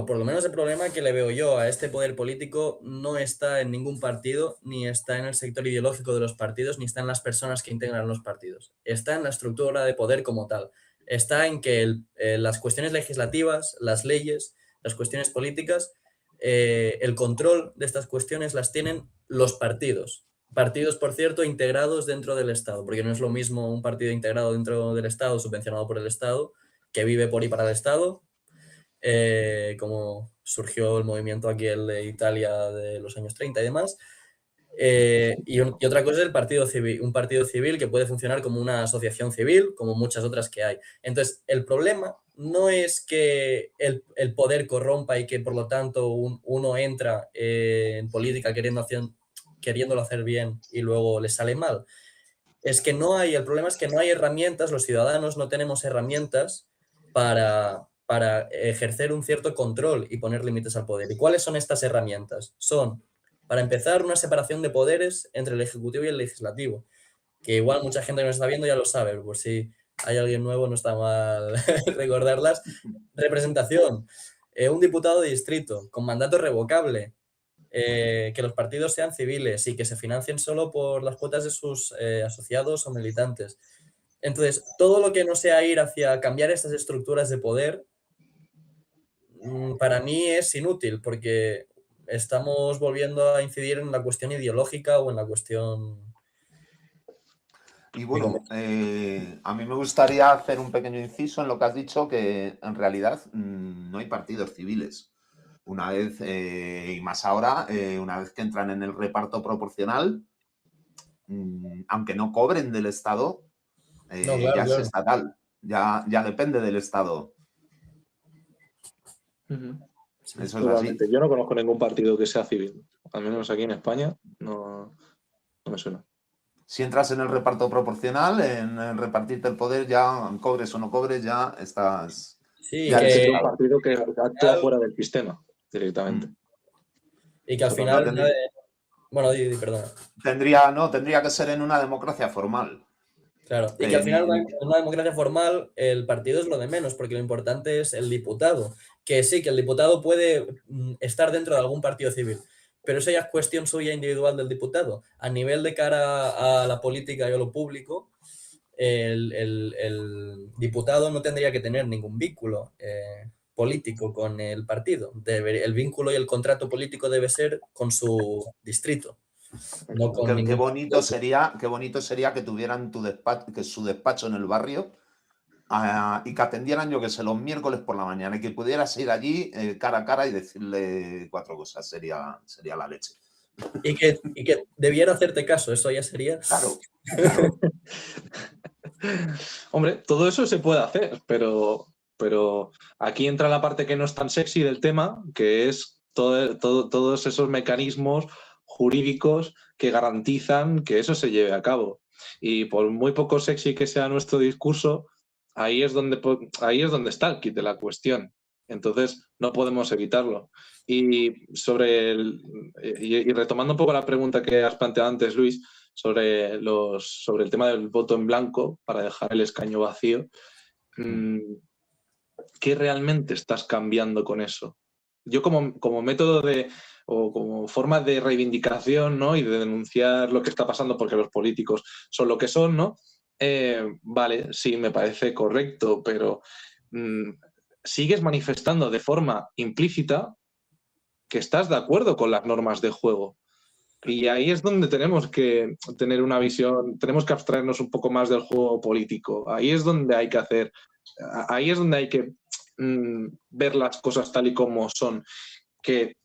por lo menos el problema que le veo yo a este poder político no está en ningún partido, ni está en el sector ideológico de los partidos, ni está en las personas que integran los partidos. Está en la estructura de poder como tal. Está en que las cuestiones legislativas, las leyes, las cuestiones políticas, el control de estas cuestiones las tienen los partidos. Partidos, por cierto, integrados dentro del Estado, porque no es lo mismo un partido integrado dentro del Estado, subvencionado por el Estado, que vive por y para el Estado, como surgió el movimiento aquí el de Italia de los años 30 y demás. Y otra cosa es el partido civil, un partido civil que puede funcionar como una asociación civil, como muchas otras que hay. Entonces, el problema no es que el poder corrompa y que por lo tanto uno entra en política queriéndolo hacer bien y luego le sale mal. El problema es que no hay herramientas, los ciudadanos no tenemos herramientas para ejercer un cierto control y poner límites al poder. ¿Y cuáles son estas herramientas? Son, para empezar, una separación de poderes entre el Ejecutivo y el Legislativo, que igual mucha gente que nos está viendo ya lo sabe, por si hay alguien nuevo no está mal recordarlas. Representación, un diputado de distrito con mandato revocable, que los partidos sean civiles y que se financien solo por las cuotas de sus asociados o militantes. Entonces, todo lo que no sea ir hacia cambiar estas estructuras de poder, para mí es inútil, porque estamos volviendo a incidir en la cuestión ideológica o en la cuestión... Y bueno, a mí me gustaría hacer un pequeño inciso en lo que has dicho, que en realidad no hay partidos civiles. Una vez, y más ahora, una vez que entran en el reparto proporcional, aunque no cobren del Estado, ya es estatal. Ya depende del Estado. Eso es así. Totalmente. Yo no conozco ningún partido que sea civil. Al menos aquí en España no me suena. Si entras en el reparto proporcional, en repartirte el poder, ya cobres o no cobres, ya estás... Sí, ya eres que, Sería un Estado. partido que actúa fuera del sistema directamente. y que al Pero final... no tendría- Bueno, perdona. Tendría que ser en una democracia formal. Claro, y que al final Ni- en una democracia formal el partido es lo de menos, porque lo importante es el diputado. Que sí, que el diputado puede estar dentro de algún partido civil, pero eso ya es cuestión suya individual del diputado. A nivel de cara a la política y a lo público, el diputado no tendría que tener ningún vínculo político con el partido. El vínculo y el contrato político debe ser con su distrito. No con Qué ningún... bonito sería que tuvieran su despacho en el barrio y que atendieran, yo que sé, los miércoles por la mañana y que pudieras ir allí cara a cara y decirle 4 cosas. Sería la leche. Y que debiera hacerte caso, eso ya sería... Claro. Hombre, todo eso se puede hacer, pero aquí entra la parte que no es tan sexy del tema, que es todos esos mecanismos jurídicos que garantizan que eso se lleve a cabo. Y por muy poco sexy que sea nuestro discurso, ahí es donde está el kit de la cuestión. Entonces, no podemos evitarlo. Y retomando un poco la pregunta que has planteado antes, Luis, sobre el tema del voto en blanco para dejar el escaño vacío, ¿qué realmente estás cambiando con eso? Yo como método o como forma de reivindicación, ¿no? Y de denunciar lo que está pasando porque los políticos son lo que son, ¿no? Vale, sí, me parece correcto, pero sigues manifestando de forma implícita que estás de acuerdo con las normas de juego. Y ahí es donde tenemos que tener una visión, tenemos que abstraernos un poco más del juego político. Ahí es donde hay que ver las cosas tal y como son. Que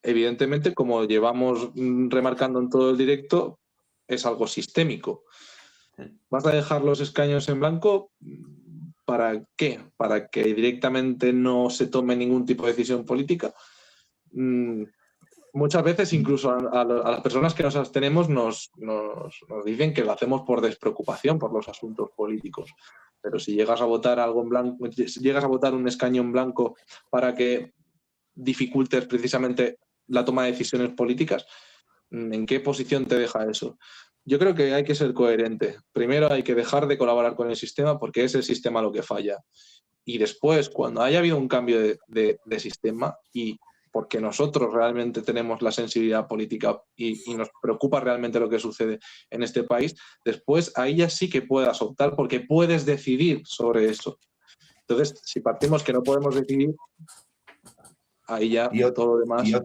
evidentemente, como llevamos remarcando en todo el directo, es algo sistémico. ¿Vas a dejar los escaños en blanco? ¿Para qué? ¿Para que directamente no se tome ningún tipo de decisión política? Muchas veces incluso a las personas que nos abstenemos nos dicen que lo hacemos por despreocupación por los asuntos políticos. Pero si llegas a votar algo en blanco, si llegas a votar un escaño en blanco para que dificultes precisamente la toma de decisiones políticas, ¿en qué posición te deja eso? Yo creo que hay que ser coherente. Primero hay que dejar de colaborar con el sistema porque es el sistema lo que falla. Y después, cuando haya habido un cambio de sistema y porque nosotros realmente tenemos la sensibilidad política y nos preocupa realmente lo que sucede en este país, después ahí ya sí que puedas optar porque puedes decidir sobre eso. Entonces, si partimos que no podemos decidir, ahí ya todo lo demás... Y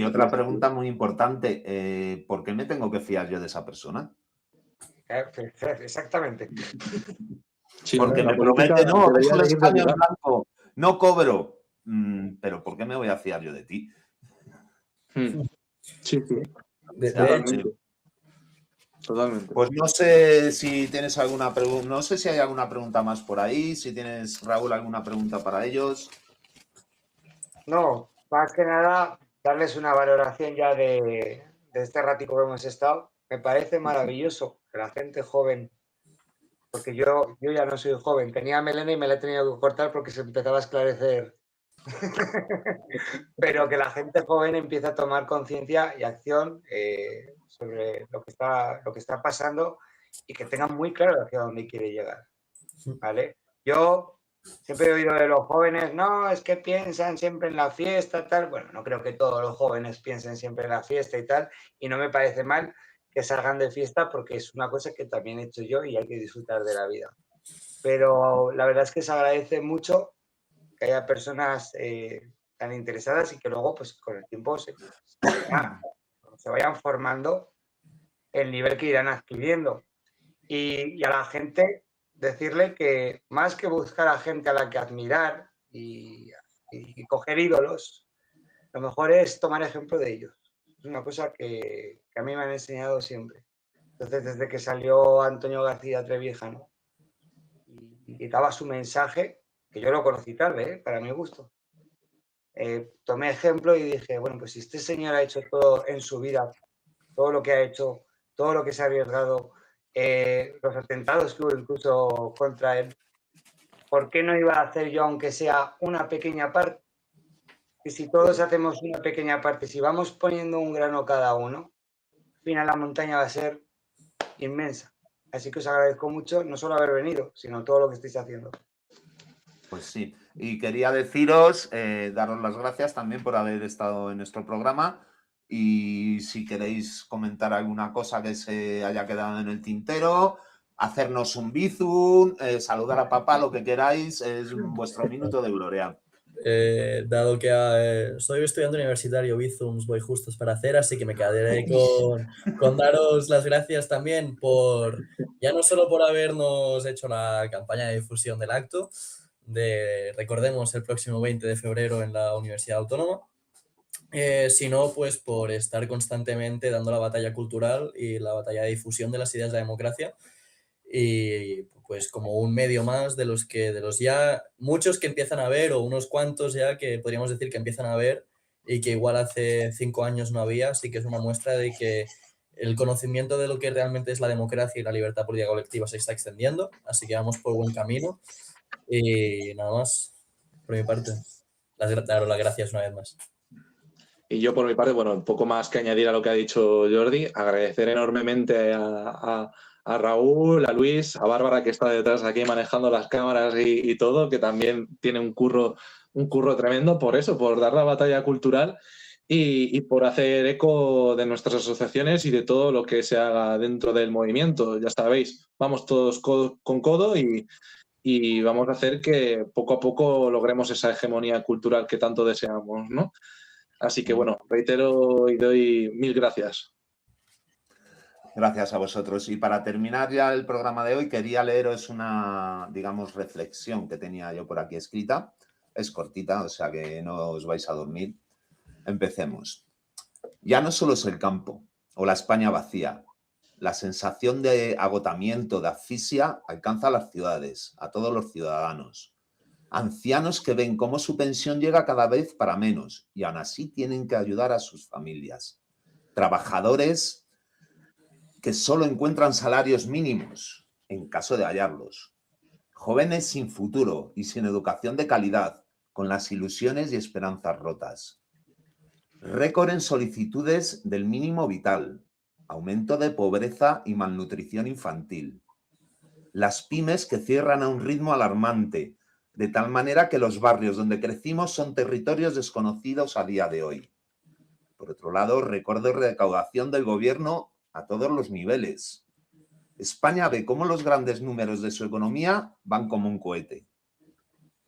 otra pregunta muy importante, ¿por qué me tengo que fiar yo de esa persona? Exactamente. Sí, porque la me política promete, no, debería dejo el de ir escaño en regular. blanco, no cobro. Pero ¿por qué me voy a fiar yo de ti? Sí. Totalmente. Pues no sé si tienes alguna pregunta, no sé si hay alguna pregunta más por ahí, si tienes, Raúl, alguna pregunta para ellos. No, más que nada, darles una valoración ya de este ratico que hemos estado. Me parece maravilloso que la gente joven, porque yo ya no soy joven, tenía melena y me la he tenido que cortar porque se empezaba a esclarecer. Pero que la gente joven empiece a tomar conciencia y acción sobre lo que está pasando y que tengan muy claro hacia dónde quiere llegar. ¿Vale? Yo siempre he oído de los jóvenes, no, es que piensan siempre en la fiesta, tal. Bueno, no creo que todos los jóvenes piensen siempre en la fiesta y tal, y no me parece mal que salgan de fiesta porque es una cosa que también he hecho yo y hay que disfrutar de la vida. Pero la verdad es que se agradece mucho que haya personas tan interesadas y que luego, pues con el tiempo se vayan formando el nivel que irán adquiriendo. Y a la gente decirle que más que buscar a gente a la que admirar y coger ídolos, lo mejor es tomar ejemplo de ellos. Es una cosa que a mí me han enseñado siempre. Entonces, desde que salió Antonio García Trevijano y daba su mensaje, que yo lo conocí tarde, para mi gusto. Tomé ejemplo y dije, bueno, pues si este señor ha hecho todo en su vida, todo lo que ha hecho, todo lo que se ha arriesgado, los atentados que hubo incluso contra él, ¿por qué no iba a hacer yo, aunque sea una pequeña parte? Y si todos hacemos una pequeña parte, si vamos poniendo un grano cada uno, al final la montaña va a ser inmensa. Así que os agradezco mucho, no solo haber venido, sino todo lo que estáis haciendo. Pues sí, y quería deciros, daros las gracias también por haber estado en nuestro programa, y si queréis comentar alguna cosa que se haya quedado en el tintero, hacernos un bizum, saludar a papá, lo que queráis, es vuestro minuto de gloria. Dado que soy estudiante universitario, Bizums voy justos para hacer, así que me quedaré con daros las gracias también por, ya no solo por habernos hecho la campaña de difusión del acto, recordemos, el próximo 20 de febrero en la Universidad Autónoma, sino pues por estar constantemente dando la batalla cultural y la batalla de difusión de las ideas de la democracia, y pues como un medio más de los ya muchos que empiezan a ver, o unos cuantos ya que podríamos decir que empiezan a ver y que igual hace 5 años no había, así que es una muestra de que el conocimiento de lo que realmente es la democracia y la libertad política colectiva se está extendiendo, así que vamos por buen camino. Y nada más, por mi parte, daros las gracias una vez más. Y yo por mi parte, bueno, un poco más que añadir a lo que ha dicho Jordi, agradecer enormemente a Raúl, a Luis, a Bárbara, que está detrás aquí manejando las cámaras y todo, que también tiene un curro tremendo por eso, por dar la batalla cultural y por hacer eco de nuestras asociaciones y de todo lo que se haga dentro del movimiento. Ya sabéis, vamos todos codo con codo y vamos a hacer que poco a poco logremos esa hegemonía cultural que tanto deseamos, ¿no? Así que, bueno, reitero y doy 1000 gracias. Gracias a vosotros. Y para terminar ya el programa de hoy, quería leeros una, digamos, reflexión que tenía yo por aquí escrita. Es cortita, o sea que no os vais a dormir. Empecemos. Ya no solo es el campo o la España vacía. La sensación de agotamiento, de asfixia, alcanza a las ciudades, a todos los ciudadanos. Ancianos que ven cómo su pensión llega cada vez para menos y aún así tienen que ayudar a sus familias. Trabajadores que solo encuentran salarios mínimos en caso de hallarlos. Jóvenes sin futuro y sin educación de calidad, con las ilusiones y esperanzas rotas. Récord en solicitudes del mínimo vital. Aumento de pobreza y malnutrición infantil. Las pymes que cierran a un ritmo alarmante, de tal manera que los barrios donde crecimos son territorios desconocidos a día de hoy. Por otro lado, récord de recaudación del gobierno a todos los niveles. España ve cómo los grandes números de su economía van como un cohete.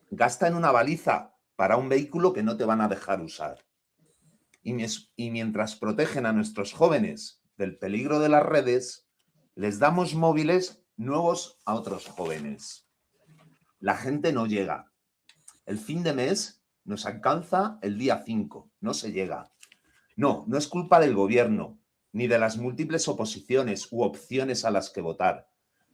Gasta en una baliza para un vehículo que no te van a dejar usar. Y mientras protegen a nuestros jóvenes del peligro de las redes, les damos móviles nuevos a otros jóvenes. La gente no llega. El fin de mes nos alcanza el día 5, no se llega. No es culpa del gobierno, ni de las múltiples oposiciones u opciones a las que votar.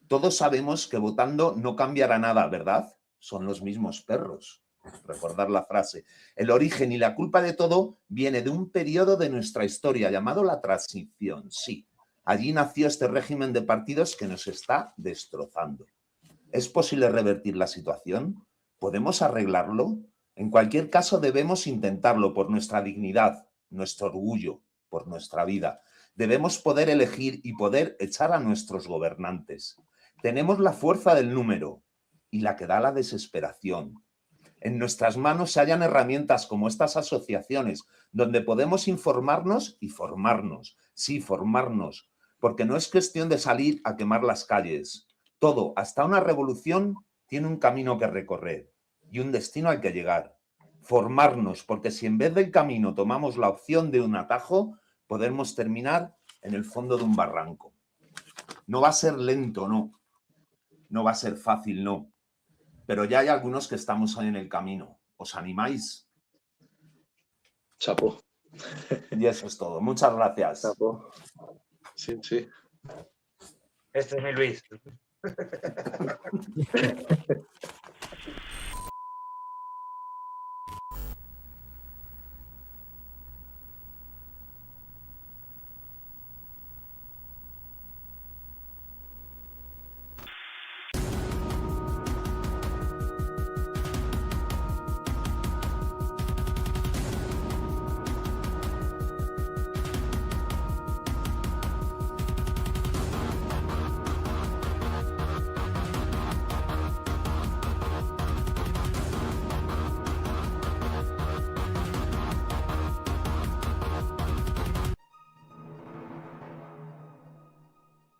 Todos sabemos que votando no cambiará nada, ¿verdad? Son los mismos perros. Recordar la frase. El origen y la culpa de todo viene de un periodo de nuestra historia llamado la transición. Sí, allí nació este régimen de partidos que nos está destrozando. ¿Es posible revertir la situación? ¿Podemos arreglarlo? En cualquier caso, debemos intentarlo por nuestra dignidad, nuestro orgullo, por nuestra vida. Debemos poder elegir y poder echar a nuestros gobernantes. Tenemos la fuerza del número y la que da la desesperación. En nuestras manos se hallan herramientas como estas asociaciones, donde podemos informarnos y formarnos. Sí, formarnos, porque no es cuestión de salir a quemar las calles. Todo, hasta una revolución, tiene un camino que recorrer y un destino al que llegar. Formarnos, porque si en vez del camino tomamos la opción de un atajo, podemos terminar en el fondo de un barranco. No va a ser lento, no. No va a ser fácil, no. Pero ya hay algunos que estamos ahí en el camino. ¿Os animáis? Chapo. Y eso es todo. Muchas gracias. Chapo. Sí. Este es mi Luis.